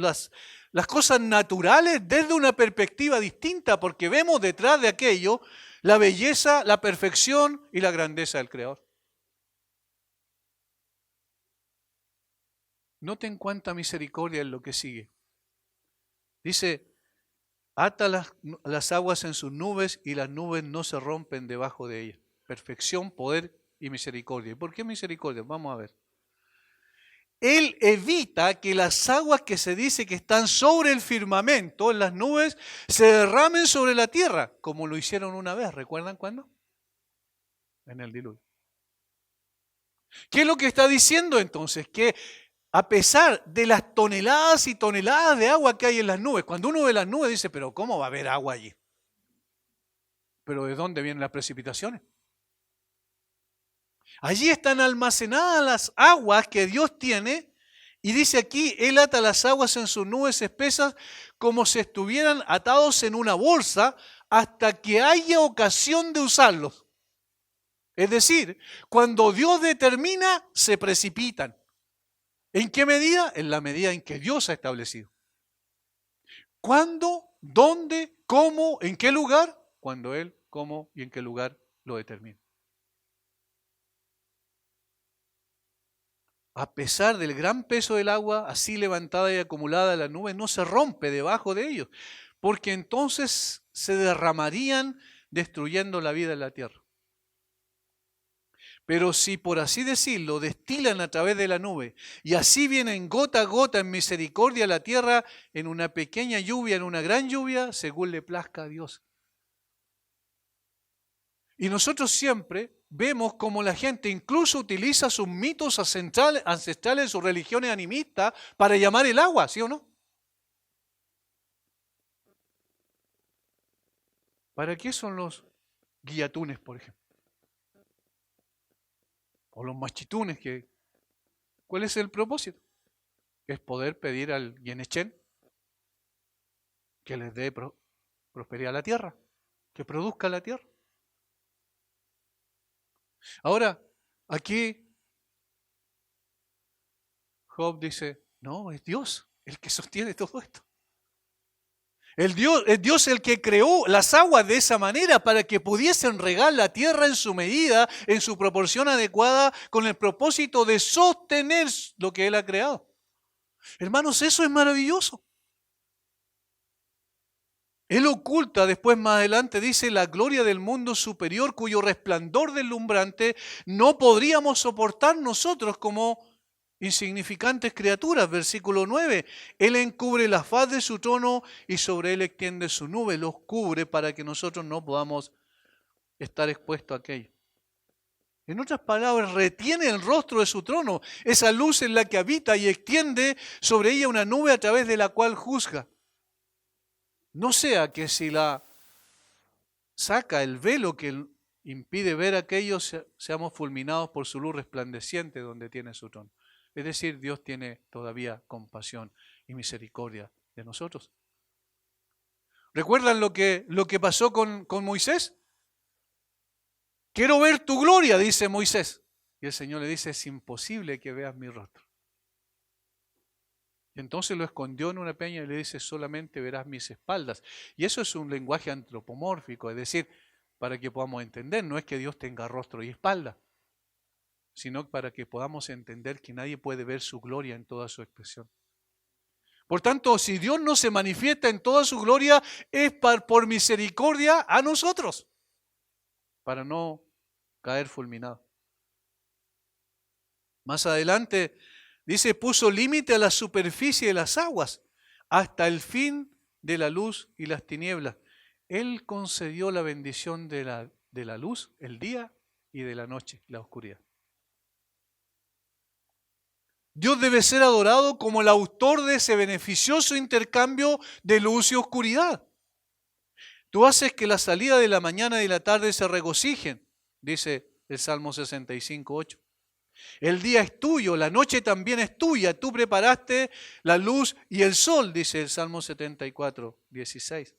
cosas naturales, desde una perspectiva distinta, porque vemos detrás de aquello la belleza, la perfección y la grandeza del Creador. Noten cuánta misericordia es lo que sigue. Dice, ata las aguas en sus nubes y las nubes no se rompen debajo de ellas. Perfección, poder y misericordia. ¿Y por qué misericordia? Vamos a ver. Él evita que las aguas que se dice que están sobre el firmamento, en las nubes, se derramen sobre la tierra, como lo hicieron una vez. ¿Recuerdan cuándo? En el diluvio. ¿Qué es lo que está diciendo entonces? Que a pesar de las toneladas y toneladas de agua que hay en las nubes, cuando uno ve las nubes dice, pero ¿cómo va a haber agua allí? ¿Pero de dónde vienen las precipitaciones? Allí están almacenadas las aguas que Dios tiene y dice aquí, Él ata las aguas en sus nubes espesas como si estuvieran atados en una bolsa hasta que haya ocasión de usarlos. Es decir, cuando Dios determina, se precipitan. ¿En qué medida? En la medida en que Dios ha establecido. ¿Cuándo? ¿Dónde? ¿Cómo? ¿En qué lugar? Cuando Él, cómo y en qué lugar lo determina. A pesar del gran peso del agua, así levantada y acumulada, la nube no se rompe debajo de ellos, porque entonces se derramarían destruyendo la vida en la tierra. Pero si, por así decirlo, destilan a través de la nube y así vienen gota a gota en misericordia a la tierra, en una pequeña lluvia, en una gran lluvia, según le plazca a Dios. Y nosotros siempre vemos como la gente incluso utiliza sus mitos ancestrales, sus religiones animistas para llamar el agua, ¿sí o no? ¿Para qué son los guillatunes, por ejemplo? O los machitunes, ¿cuál es el propósito? Es poder pedir al Yenechén que les dé prosperidad a la tierra, que produzca la tierra. Ahora, aquí Job dice, no, es Dios el que sostiene todo esto. Es Dios el que creó las aguas de esa manera para que pudiesen regar la tierra en su medida, en su proporción adecuada, con el propósito de sostener lo que Él ha creado. Hermanos, eso es maravilloso. Él oculta, después más adelante dice, la gloria del mundo superior cuyo resplandor deslumbrante no podríamos soportar nosotros como insignificantes criaturas. Versículo 9, Él encubre la faz de su trono y sobre Él extiende su nube, los cubre para que nosotros no podamos estar expuestos a aquello. En otras palabras, retiene el rostro de su trono, esa luz en la que habita y extiende sobre ella una nube a través de la cual juzga. No sea que si la saca el velo que impide ver aquello, seamos fulminados por su luz resplandeciente donde tiene su trono. Es decir, Dios tiene todavía compasión y misericordia de nosotros. ¿Recuerdan lo que pasó con Moisés? Quiero ver tu gloria, dice Moisés. Y el Señor le dice, es imposible que veas mi rostro. Y entonces lo escondió en una peña y le dice, solamente verás mis espaldas. Y eso es un lenguaje antropomórfico, es decir, para que podamos entender, no es que Dios tenga rostro y espalda, sino para que podamos entender que nadie puede ver su gloria en toda su expresión. Por tanto, si Dios no se manifiesta en toda su gloria, es por misericordia a nosotros, para no caer fulminado. Más adelante dice, puso límite a la superficie de las aguas, hasta el fin de la luz y las tinieblas. Él concedió la bendición de la luz, el día, y de la noche, la oscuridad. Dios debe ser adorado como el autor de ese beneficioso intercambio de luz y oscuridad. Tú haces que la salida de la mañana y la tarde se regocijen, dice el Salmo 65:8. El día es tuyo, la noche también es tuya. Tú preparaste la luz y el sol, dice el Salmo 74:16.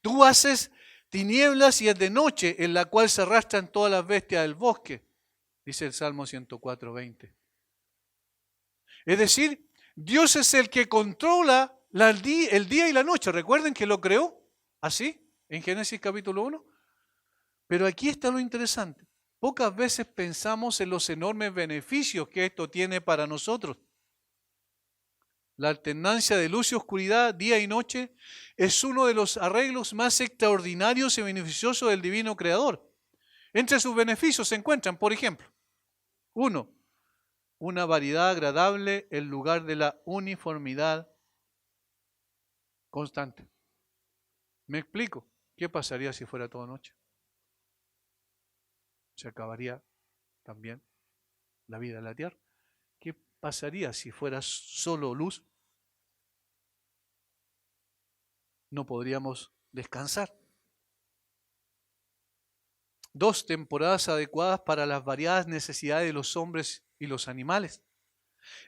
Tú haces tinieblas y es de noche, en la cual se arrastran todas las bestias del bosque, dice el Salmo 104:20. Es decir, Dios es el que controla el día y la noche. Recuerden que lo creó así, en Génesis capítulo 1. Pero aquí está lo interesante. Pocas veces pensamos en los enormes beneficios que esto tiene para nosotros. La alternancia de luz y oscuridad, día y noche, es uno de los arreglos más extraordinarios y beneficiosos del divino creador. Entre sus beneficios se encuentran, por ejemplo, uno, una variedad agradable en lugar de la uniformidad constante. ¿Me explico? ¿Qué pasaría si fuera toda noche? Se acabaría también la vida en la tierra. ¿Qué pasaría si fuera solo luz? No podríamos descansar. Dos, temporadas adecuadas para las variadas necesidades de los hombres y los animales.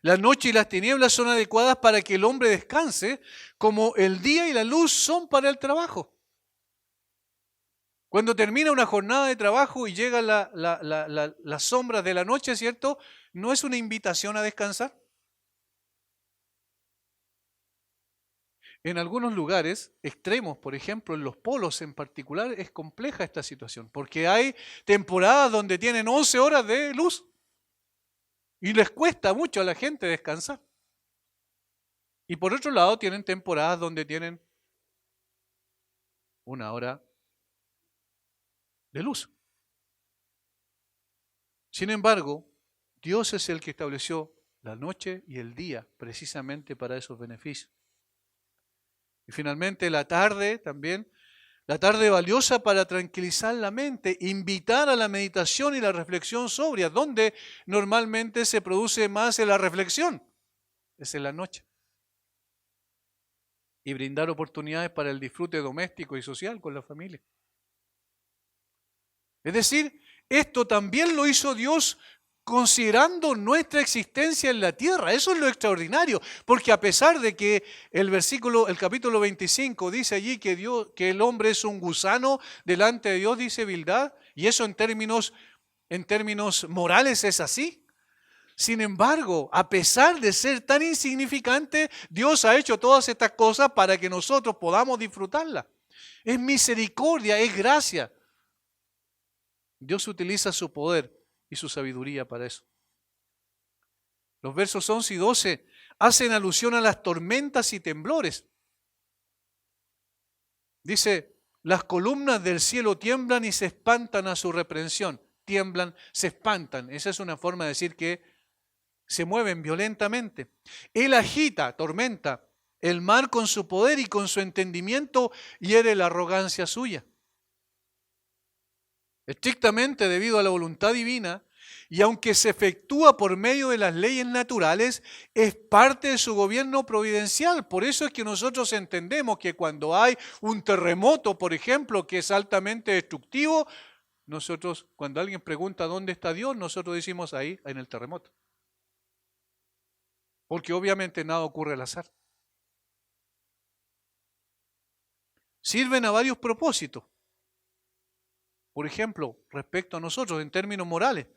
La noche y las tinieblas son adecuadas para que el hombre descanse, como el día y la luz son para el trabajo. Cuando termina una jornada de trabajo y llegan las sombras de la noche, ¿cierto? ¿No es una invitación a descansar? En algunos lugares extremos, por ejemplo, en los polos en particular, es compleja esta situación, porque hay temporadas donde tienen 11 horas de luz y les cuesta mucho a la gente descansar. Y por otro lado, tienen temporadas donde tienen 1 hora de luz. Sin embargo, Dios es el que estableció la noche y el día precisamente para esos beneficios. Y finalmente la tarde también, la tarde valiosa para tranquilizar la mente, invitar a la meditación y la reflexión sobria, donde normalmente se produce más en la reflexión, es en la noche. Y brindar oportunidades para el disfrute doméstico y social con la familia. Es decir, esto también lo hizo Dios considerando nuestra existencia en la tierra. Eso es lo extraordinario, porque a pesar de que el capítulo 25 dice allí que el hombre es un gusano delante de Dios, dice Bildad, y eso en términos morales es así. Sin embargo, a pesar de ser tan insignificante, Dios ha hecho todas estas cosas para que nosotros podamos disfrutarlas. Es misericordia, es gracia. Dios utiliza su poder y su sabiduría para eso. Los versos 11 y 12 hacen alusión a las tormentas y temblores. Dice, las columnas del cielo tiemblan y se espantan a su reprensión. Tiemblan, se espantan. Esa es una forma de decir que se mueven violentamente. Él agita, tormenta, el mar con su poder y con su entendimiento hiere la arrogancia suya. Estrictamente debido a la voluntad divina, y aunque se efectúa por medio de las leyes naturales, es parte de su gobierno providencial. Por eso es que nosotros entendemos que cuando hay un terremoto, por ejemplo, que es altamente destructivo, nosotros, cuando alguien pregunta dónde está Dios, nosotros decimos ahí, en el terremoto. Porque obviamente nada ocurre al azar. Sirven a varios propósitos. Por ejemplo, respecto a nosotros, en términos morales,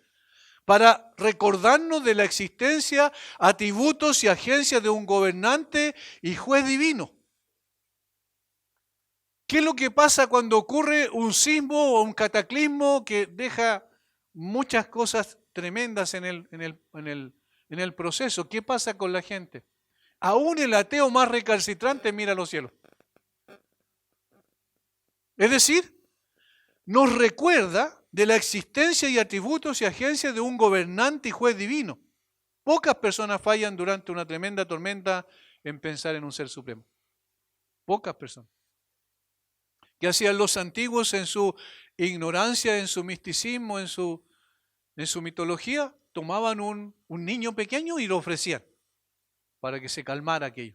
para recordarnos de la existencia, atributos y agencias de un gobernante y juez divino. ¿Qué es lo que pasa cuando ocurre un sismo o un cataclismo que deja muchas cosas tremendas en el proceso? ¿Qué pasa con la gente? Aún el ateo más recalcitrante mira a los cielos. Es decir, nos recuerda de la existencia y atributos y agencias de un gobernante y juez divino. Pocas personas fallan durante una tremenda tormenta en pensar en un ser supremo. Pocas personas. ¿Qué hacían los antiguos en su ignorancia, en su misticismo, en su mitología? tomaban un niño pequeño y lo ofrecían para que se calmara aquello.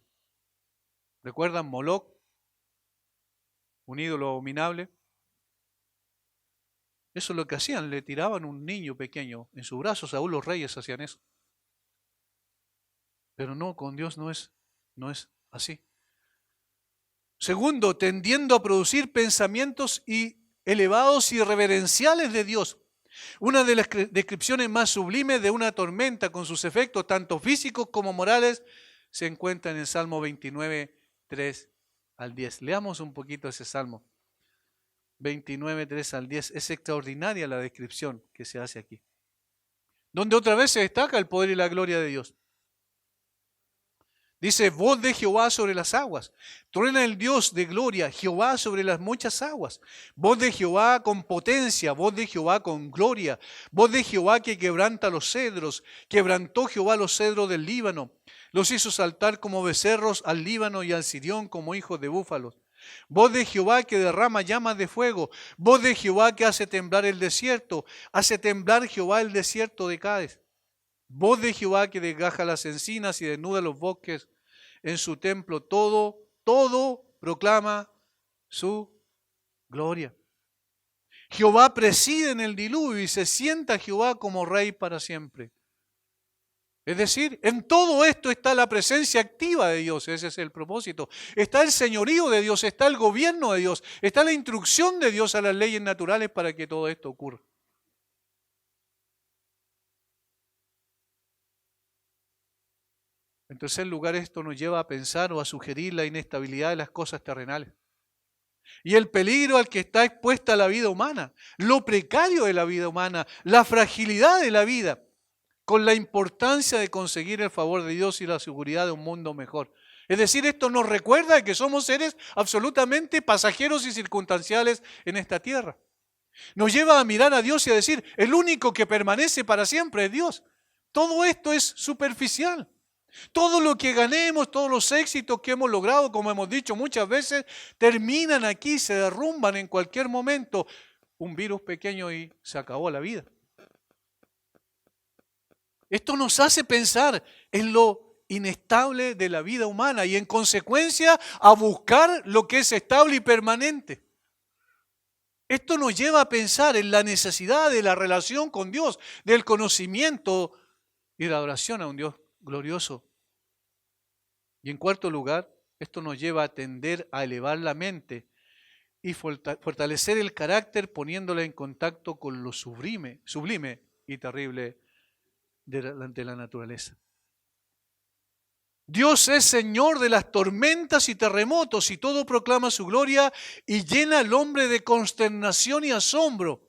¿Recuerdan Moloch? Un ídolo abominable. Eso es lo que hacían, le tiraban un niño pequeño en sus brazos. Aún los reyes hacían eso. Pero no, con Dios no es así. Segundo, tendiendo a producir pensamientos elevados y reverenciales de Dios. Una de las descripciones más sublimes de una tormenta con sus efectos tanto físicos como morales se encuentra en el Salmo 29, 3 al 10. Leamos un poquito ese Salmo. 29, 3 al 10. Es extraordinaria la descripción que se hace aquí. Donde otra vez se destaca el poder y la gloria de Dios. Dice, voz de Jehová sobre las aguas. Truena el Dios de gloria, Jehová sobre las muchas aguas. Voz de Jehová con potencia, voz de Jehová con gloria. Voz de Jehová que quebranta los cedros. Quebrantó Jehová los cedros del Líbano. Los hizo saltar como becerros al Líbano y al Sirión como hijos de búfalos. Voz de Jehová que derrama llamas de fuego. Voz de Jehová que hace temblar el desierto. Hace temblar Jehová el desierto de Cádiz. Voz de Jehová que desgaja las encinas y desnuda los bosques. En su templo todo proclama su gloria. Jehová preside en el diluvio y se sienta Jehová como rey para siempre. Es decir, en todo esto está la presencia activa de Dios, ese es el propósito. Está el señorío de Dios, está el gobierno de Dios, está la instrucción de Dios a las leyes naturales para que todo esto ocurra. En tercer lugar, esto nos lleva a pensar o a sugerir la inestabilidad de las cosas terrenales y el peligro al que está expuesta la vida humana, lo precario de la vida humana, la fragilidad de la vida, con la importancia de conseguir el favor de Dios y la seguridad de un mundo mejor. Es decir, esto nos recuerda que somos seres absolutamente pasajeros y circunstanciales en esta tierra. Nos lleva a mirar a Dios y a decir, el único que permanece para siempre es Dios. Todo esto es superficial. Todo lo que ganemos, todos los éxitos que hemos logrado, como hemos dicho muchas veces, terminan aquí, se derrumban en cualquier momento. Un virus pequeño y se acabó la vida. Esto nos hace pensar en lo inestable de la vida humana y en consecuencia a buscar lo que es estable y permanente. Esto nos lleva a pensar en la necesidad de la relación con Dios, del conocimiento y la adoración a un Dios glorioso. Y en cuarto lugar, esto nos lleva a tender a elevar la mente y fortalecer el carácter poniéndola en contacto con lo sublime y terrible de la naturaleza. Dios es Señor de las tormentas y terremotos y todo proclama su gloria y llena al hombre de consternación y asombro.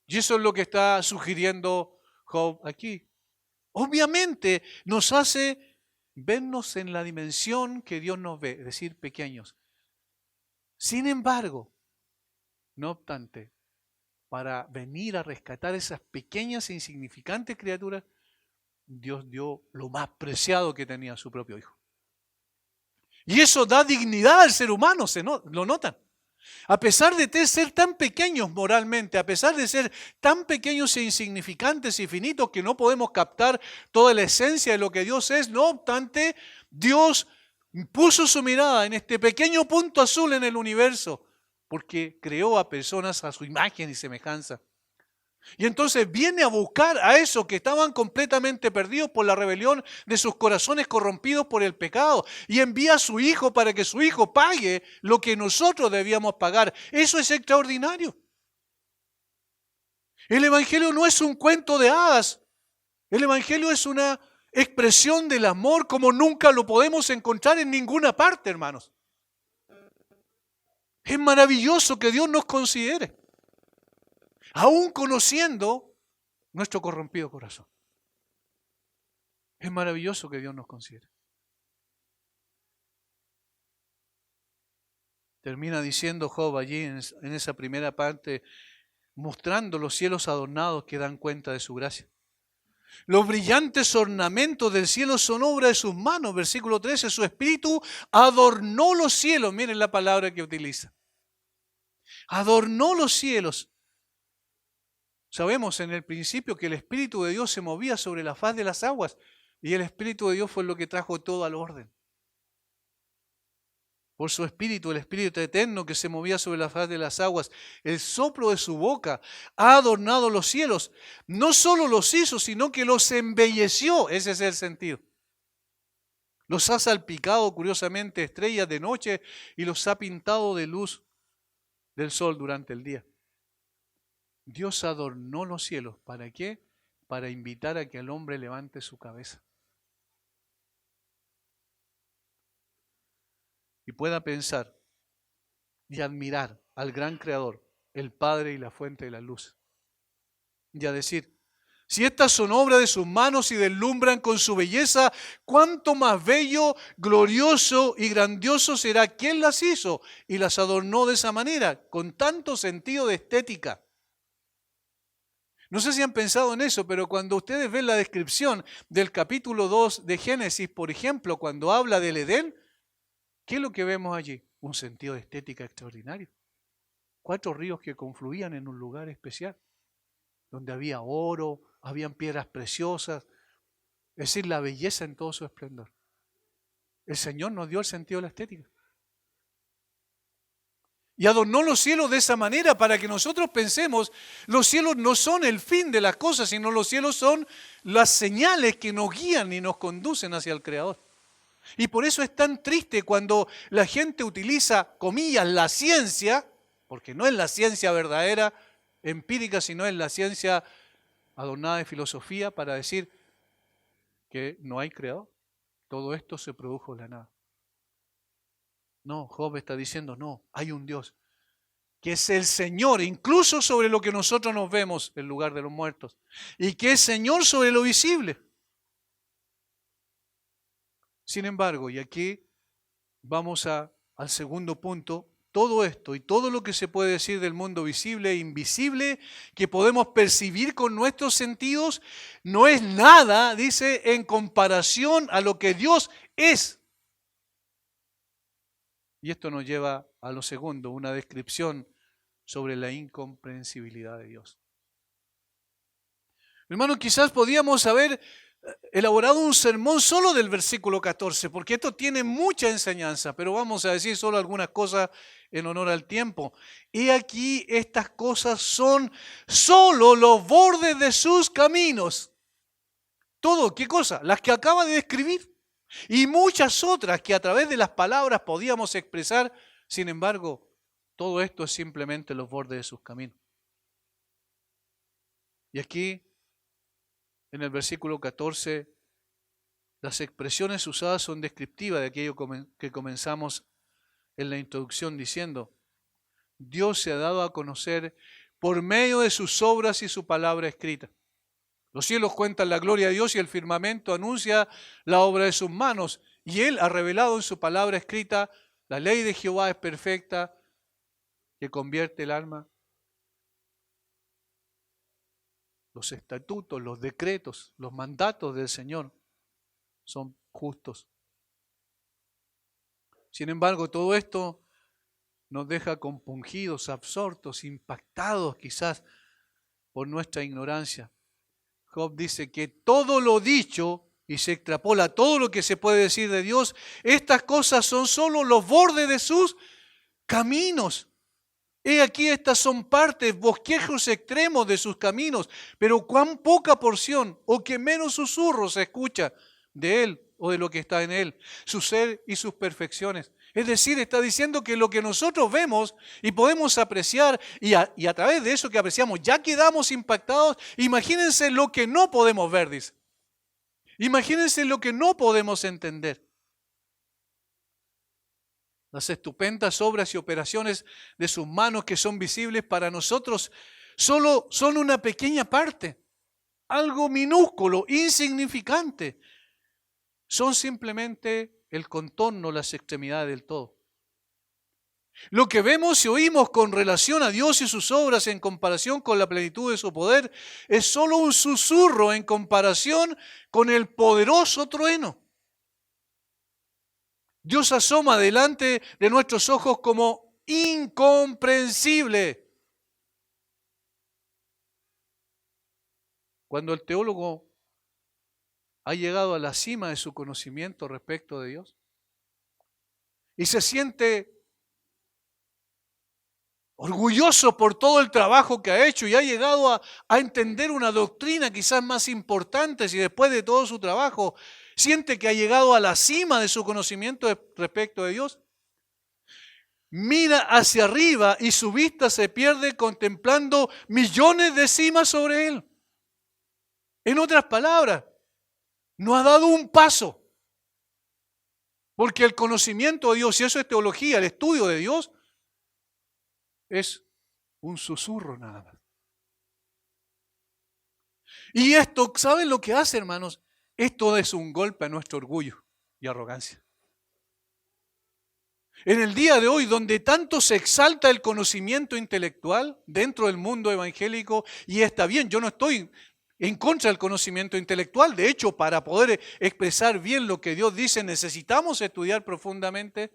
Y eso es lo que está sugiriendo Job aquí. Obviamente nos hace vernos en la dimensión que Dios nos ve, es decir, pequeños. Sin embargo, no obstante, para venir a rescatar esas pequeñas e insignificantes criaturas, Dios dio lo más preciado que tenía, su propio Hijo. Y eso da dignidad al ser humano, ¿lo notan? A pesar de ser tan pequeños moralmente, a pesar de ser tan pequeños e insignificantes y finitos que no podemos captar toda la esencia de lo que Dios es, no obstante, Dios puso su mirada en este pequeño punto azul en el universo, porque creó a personas a su imagen y semejanza. Y entonces viene a buscar a esos que estaban completamente perdidos por la rebelión de sus corazones corrompidos por el pecado. Y envía a su Hijo para que su Hijo pague lo que nosotros debíamos pagar. Eso es extraordinario. El Evangelio no es un cuento de hadas. El Evangelio es una expresión del amor como nunca lo podemos encontrar en ninguna parte, hermanos. Es maravilloso que Dios nos considere, aún conociendo nuestro corrompido corazón. Es maravilloso que Dios nos considere. Termina diciendo Job allí en esa primera parte, mostrando los cielos adornados que dan cuenta de su gracia. Los brillantes ornamentos del cielo son obra de sus manos. Versículo 13, su espíritu adornó los cielos. Miren la palabra que utiliza. Adornó los cielos. Sabemos en el principio que el Espíritu de Dios se movía sobre la faz de las aguas y el Espíritu de Dios fue lo que trajo todo al orden. Por su Espíritu, el Espíritu eterno que se movía sobre la faz de las aguas, el soplo de su boca ha adornado los cielos. No solo los hizo, sino que los embelleció. Ese es el sentido. Los ha salpicado curiosamente estrellas de noche y los ha pintado de luz del sol durante el día. Dios adornó los cielos. ¿Para qué? Para invitar a que el hombre levante su cabeza y pueda pensar y admirar al gran Creador, el Padre y la fuente de la luz. Y a decir, si estas son obras de sus manos y deslumbran con su belleza, cuánto más bello, glorioso y grandioso será quien las hizo y las adornó de esa manera, con tanto sentido de estética. No sé si han pensado en eso, pero cuando ustedes ven la descripción del capítulo 2 de Génesis, por ejemplo, cuando habla del Edén, ¿qué es lo que vemos allí? Un sentido de estética extraordinario. 4 ríos que confluían en un lugar especial, donde había oro, habían piedras preciosas, es decir, la belleza en todo su esplendor. El Señor nos dio el sentido de la estética. Y adornó los cielos de esa manera para que nosotros pensemos, los cielos no son el fin de las cosas, sino los cielos son las señales que nos guían y nos conducen hacia el Creador. Y por eso es tan triste cuando la gente utiliza, comillas, la ciencia, porque no es la ciencia verdadera, empírica, sino es la ciencia adornada de filosofía para decir que no hay creador. Todo esto se produjo de la nada. No, Job está diciendo, no, hay un Dios que es el Señor, incluso sobre lo que nosotros nos vemos en lugar de los muertos, y que es Señor sobre lo visible. Sin embargo, y aquí vamos al segundo punto, todo esto y todo lo que se puede decir del mundo visible e invisible, que podemos percibir con nuestros sentidos, no es nada, dice, en comparación a lo que Dios es. Y esto nos lleva a lo segundo, una descripción sobre la incomprensibilidad de Dios. Hermano, quizás podíamos haber elaborado un sermón solo del versículo 14, porque esto tiene mucha enseñanza, pero vamos a decir solo algunas cosas en honor al tiempo. Y aquí estas cosas son solo los bordes de sus caminos. Todo, ¿qué cosa? Las que acaba de describir. Y muchas otras que a través de las palabras podíamos expresar. Sin embargo, todo esto es simplemente los bordes de sus caminos. Y aquí, en el versículo 14, las expresiones usadas son descriptivas de aquello que comenzamos en la introducción diciendo, Dios se ha dado a conocer por medio de sus obras y su palabra escrita. Los cielos cuentan la gloria de Dios y el firmamento anuncia la obra de sus manos. Y Él ha revelado en su palabra escrita, la ley de Jehová es perfecta, que convierte el alma. Los estatutos, los decretos, los mandatos del Señor son justos. Sin embargo, todo esto nos deja compungidos, absortos, impactados quizás por nuestra ignorancia. Job dice que todo lo dicho, y se extrapola todo lo que se puede decir de Dios, estas cosas son solo los bordes de sus caminos. He aquí estas son partes, bosquejos extremos de sus caminos, pero cuán poca porción o que menos susurro se escucha de Él o de lo que está en Él, su ser y sus perfecciones. Es decir, está diciendo que lo que nosotros vemos y podemos apreciar y a través de eso que apreciamos ya quedamos impactados, imagínense lo que no podemos ver, dice. Imagínense lo que no podemos entender. Las estupendas obras y operaciones de sus manos que son visibles para nosotros solo son una pequeña parte, algo minúsculo, insignificante. Son simplemente el contorno, las extremidades del todo. Lo que vemos y oímos con relación a Dios y sus obras en comparación con la plenitud de su poder es solo un susurro en comparación con el poderoso trueno. Dios asoma delante de nuestros ojos como incomprensible. Cuando el teólogo ha llegado a la cima de su conocimiento respecto de Dios y se siente orgulloso por todo el trabajo que ha hecho y ha llegado a entender una doctrina quizás más importante, si después de todo su trabajo siente que ha llegado a la cima de su conocimiento respecto de Dios, mira hacia arriba y su vista se pierde contemplando millones de cimas sobre él. En otras palabras, no ha dado un paso. Porque el conocimiento de Dios, y eso es teología, el estudio de Dios, es un susurro nada más. Y esto, ¿saben lo que hace, hermanos? Esto es un golpe a nuestro orgullo y arrogancia. En el día de hoy, donde tanto se exalta el conocimiento intelectual dentro del mundo evangélico, y está bien, yo no estoy en contra del conocimiento intelectual. De hecho, para poder expresar bien lo que Dios dice, necesitamos estudiar profundamente.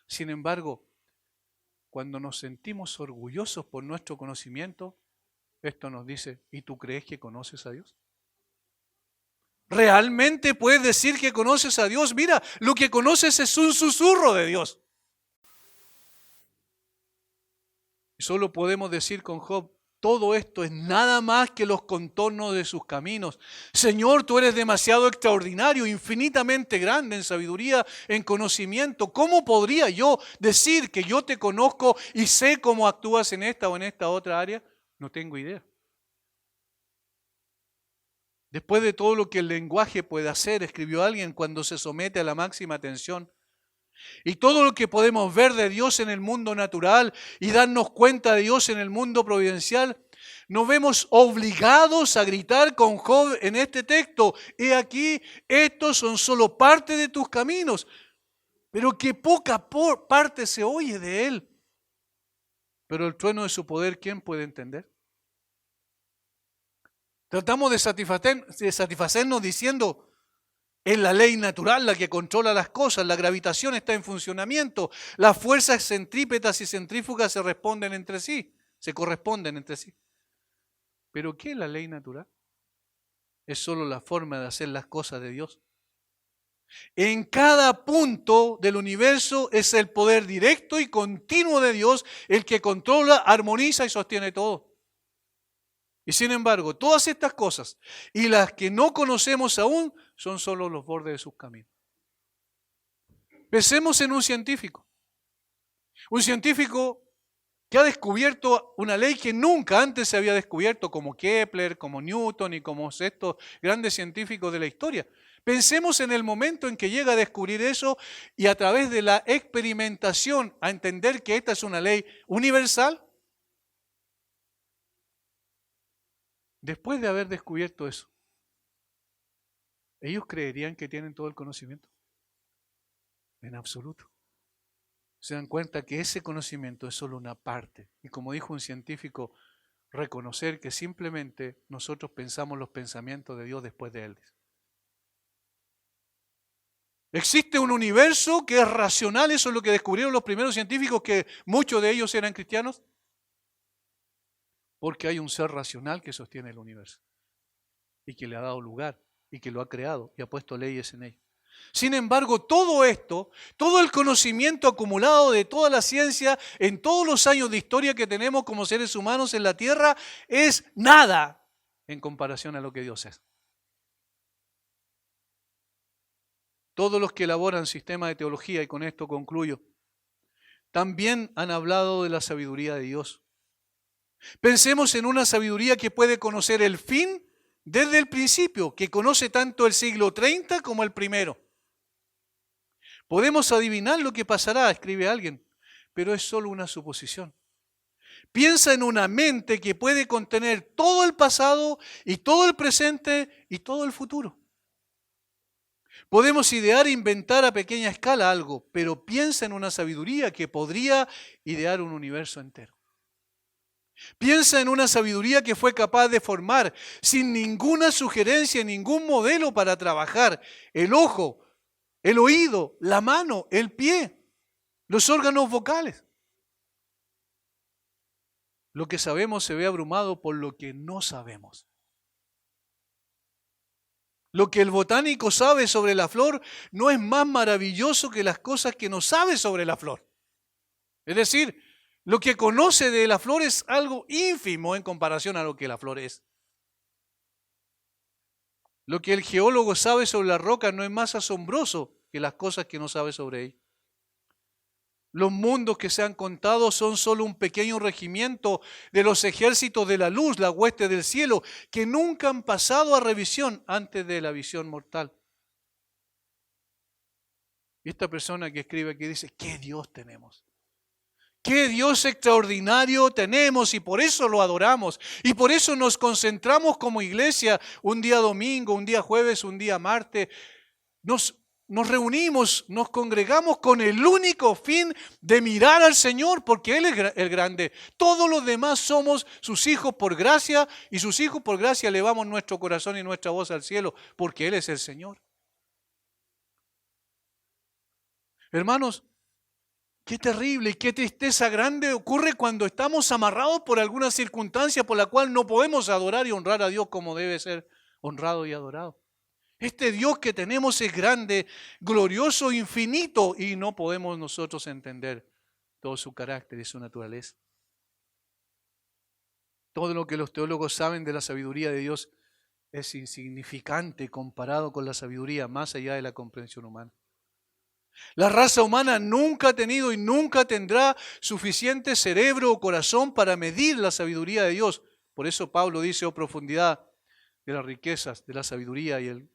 Sin embargo, cuando nos sentimos orgullosos por nuestro conocimiento, esto nos dice, ¿y tú crees que conoces a Dios? ¿Realmente puedes decir que conoces a Dios? Mira, lo que conoces es un susurro de Dios. Y solo podemos decir con Job, todo esto es nada más que los contornos de sus caminos. Señor, tú eres demasiado extraordinario, infinitamente grande en sabiduría, en conocimiento. ¿Cómo podría yo decir que yo te conozco y sé cómo actúas en esta o en esta otra área? No tengo idea. Después de todo lo que el lenguaje puede hacer, escribió alguien cuando se somete a la máxima atención, y todo lo que podemos ver de Dios en el mundo natural y darnos cuenta de Dios en el mundo providencial, nos vemos obligados a gritar con Job en este texto: he aquí, estos son solo parte de tus caminos, pero que poca parte se oye de él. Pero el trueno de su poder, ¿quién puede entender? Tratamos de satisfacernos diciendo: es la ley natural la que controla las cosas, la gravitación está en funcionamiento, las fuerzas centrípetas y centrífugas se corresponden entre sí. ¿Pero qué es la ley natural? Es solo la forma de hacer las cosas de Dios. En cada punto del universo es el poder directo y continuo de Dios el que controla, armoniza y sostiene todo. Y sin embargo, todas estas cosas y las que no conocemos aún son solo los bordes de sus caminos. Pensemos en un científico que ha descubierto una ley que nunca antes se había descubierto, como Kepler, como Newton y como estos grandes científicos de la historia. Pensemos en el momento en que llega a descubrir eso y a través de la experimentación a entender que esta es una ley universal. Después de haber descubierto eso, ¿ellos creerían que tienen todo el conocimiento? En absoluto. Se dan cuenta que ese conocimiento es solo una parte. Y como dijo un científico, reconocer que simplemente nosotros pensamos los pensamientos de Dios después de Él. Existe un universo que es racional, eso es lo que descubrieron los primeros científicos, que muchos de ellos eran cristianos. Porque hay un ser racional que sostiene el universo y que le ha dado lugar y que lo ha creado y ha puesto leyes en él. Sin embargo, todo esto, todo el conocimiento acumulado de toda la ciencia en todos los años de historia que tenemos como seres humanos en la tierra es nada en comparación a lo que Dios es. Todos los que elaboran sistemas de teología, y con esto concluyo, también han hablado de la sabiduría de Dios. Pensemos en una sabiduría que puede conocer el fin desde el principio, que conoce tanto el siglo 30 como el primero. Podemos adivinar lo que pasará, escribe alguien, pero es solo una suposición. Piensa en una mente que puede contener todo el pasado y todo el presente y todo el futuro. Podemos idear e inventar a pequeña escala algo, pero piensa en una sabiduría que podría idear un universo entero. Piensa en una sabiduría que fue capaz de formar, sin ninguna sugerencia, ningún modelo para trabajar, el ojo, el oído, la mano, el pie, los órganos vocales. Lo que sabemos se ve abrumado por lo que no sabemos. Lo que el botánico sabe sobre la flor no es más maravilloso que las cosas que no sabe sobre la flor. Es decir, lo que conoce de la flor es algo ínfimo en comparación a lo que la flor es. Lo que el geólogo sabe sobre la roca no es más asombroso que las cosas que no sabe sobre ella. Los mundos que se han contado son solo un pequeño regimiento de los ejércitos de la luz, la hueste del cielo, que nunca han pasado a revisión antes de la visión mortal. Y esta persona que escribe aquí dice, ¿qué Dios tenemos? ¡Qué Dios extraordinario tenemos! Y por eso lo adoramos. Y por eso nos concentramos como iglesia un día domingo, un día jueves, un día martes. Nos reunimos, nos congregamos con el único fin de mirar al Señor, porque Él es el grande. Todos los demás somos sus hijos por gracia, y sus hijos por gracia elevamos nuestro corazón y nuestra voz al cielo, porque Él es el Señor. Hermanos, qué terrible y qué tristeza grande ocurre cuando estamos amarrados por alguna circunstancia por la cual no podemos adorar y honrar a Dios como debe ser honrado y adorado. Este Dios que tenemos es grande, glorioso, infinito, y no podemos nosotros entender todo su carácter y su naturaleza. Todo lo que los teólogos saben de la sabiduría de Dios es insignificante comparado con la sabiduría más allá de la comprensión humana. La raza humana nunca ha tenido y nunca tendrá suficiente cerebro o corazón para medir la sabiduría de Dios. Por eso Pablo dice, oh profundidad de las riquezas, de la sabiduría y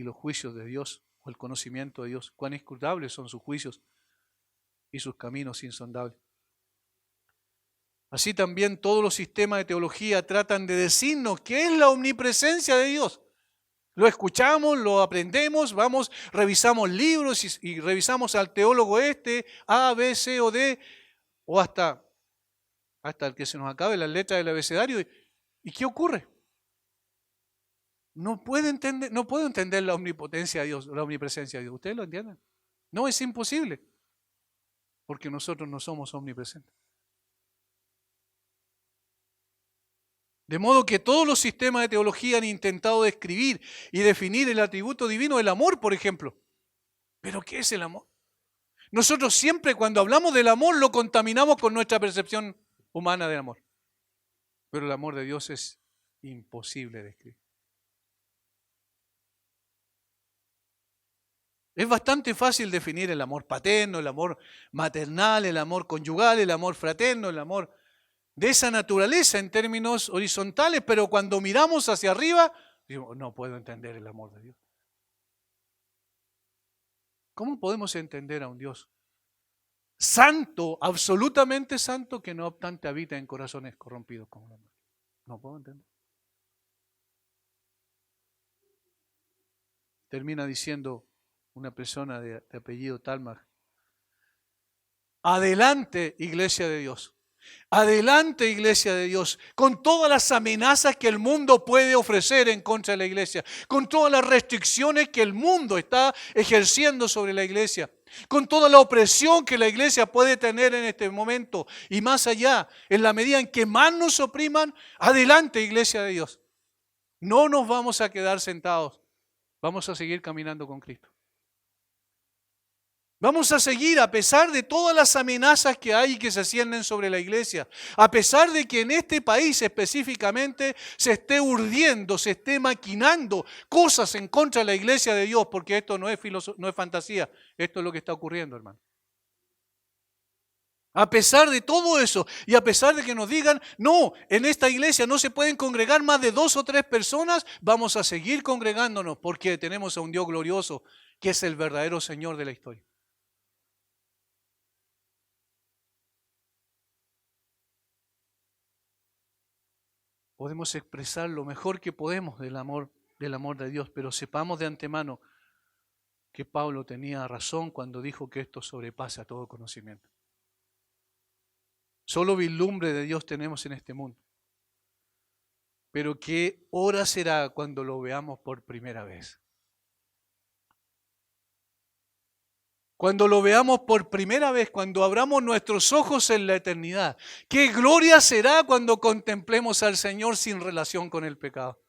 los juicios de Dios, o el conocimiento de Dios. Cuán inscrutables son sus juicios y sus caminos insondables. Así también todos los sistemas de teología tratan de decirnos qué es la omnipresencia de Dios. Lo escuchamos, lo aprendemos, vamos, revisamos libros y revisamos al teólogo A, B, C o D, o hasta el que se nos acabe las letras del abecedario. ¿Y qué ocurre? No puedo entender la omnipotencia de Dios, la omnipresencia de Dios. ¿Ustedes lo entienden? No, es imposible, porque nosotros no somos omnipresentes. De modo que todos los sistemas de teología han intentado describir y definir el atributo divino del amor, por ejemplo. ¿Pero qué es el amor? Nosotros siempre cuando hablamos del amor lo contaminamos con nuestra percepción humana del amor. Pero el amor de Dios es imposible de describir. Es bastante fácil definir el amor paterno, el amor maternal, el amor conyugal, el amor fraterno, el amor de esa naturaleza en términos horizontales, pero cuando miramos hacia arriba, digo, no puedo entender el amor de Dios. ¿Cómo podemos entender a un Dios santo, absolutamente santo, que no obstante habita en corazones corrompidos como los nuestros? No puedo entender. Termina diciendo una persona de apellido Talmage: adelante, iglesia de Dios. Adelante, iglesia de Dios, con todas las amenazas que el mundo puede ofrecer en contra de la iglesia, con todas las restricciones que el mundo está ejerciendo sobre la iglesia, con toda la opresión que la iglesia puede tener en este momento y más allá, en la medida en que más nos opriman. Adelante, iglesia de Dios. No nos vamos a quedar sentados, vamos a seguir caminando con Cristo. Vamos a seguir a pesar de todas las amenazas que hay y que se cienden sobre la iglesia, a pesar de que en este país específicamente se esté urdiendo, se esté maquinando cosas en contra de la iglesia de Dios, porque esto no es fantasía, esto es lo que está ocurriendo, hermano. A pesar de todo eso y a pesar de que nos digan, no, en esta iglesia no se pueden congregar más de 2 o 3 personas, vamos a seguir congregándonos porque tenemos a un Dios glorioso que es el verdadero Señor de la historia. Podemos expresar lo mejor que podemos del amor de Dios, pero sepamos de antemano que Pablo tenía razón cuando dijo que esto sobrepasa todo conocimiento. Solo vislumbre de Dios tenemos en este mundo. Pero ¿qué hora será cuando lo veamos por primera vez? Cuando lo veamos por primera vez, cuando abramos nuestros ojos en la eternidad. ¡Qué gloria será cuando contemplemos al Señor sin relación con el pecado!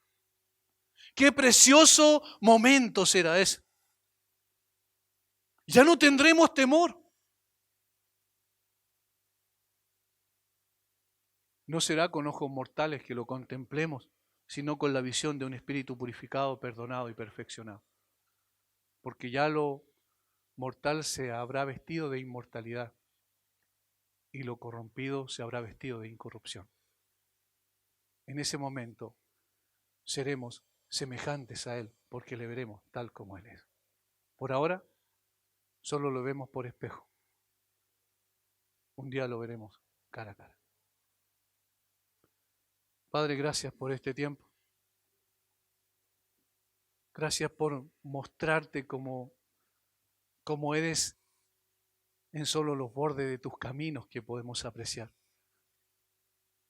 Qué precioso momento será ese. Ya no tendremos temor. No será con ojos mortales que lo contemplemos, sino con la visión de un espíritu purificado, perdonado y perfeccionado. Porque ya lo mortal se habrá vestido de inmortalidad y lo corrompido se habrá vestido de incorrupción. En ese momento seremos semejantes a Él, porque le veremos tal como Él es. Por ahora, solo lo vemos por espejo. Un día lo veremos cara a cara. Padre, gracias por este tiempo. Gracias por mostrarte como eres en solo los bordes de tus caminos que podemos apreciar.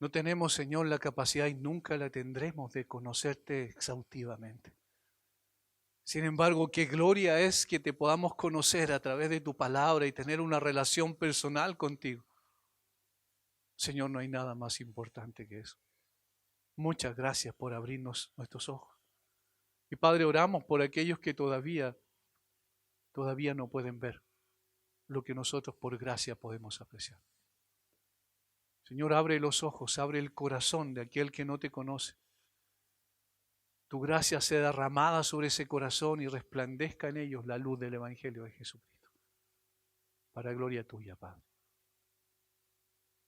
No tenemos, Señor, la capacidad y nunca la tendremos de conocerte exhaustivamente. Sin embargo, qué gloria es que te podamos conocer a través de tu palabra y tener una relación personal contigo. Señor, no hay nada más importante que eso. Muchas gracias por abrirnos nuestros ojos. Y Padre, oramos por aquellos que todavía no pueden ver lo que nosotros por gracia podemos apreciar. Señor, abre los ojos, abre el corazón de aquel que no te conoce. Tu gracia sea derramada sobre ese corazón y resplandezca en ellos la luz del Evangelio de Jesucristo. Para gloria tuya, Padre.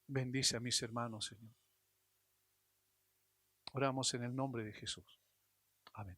Bendice a mis hermanos, Señor. Oramos en el nombre de Jesús. Amén.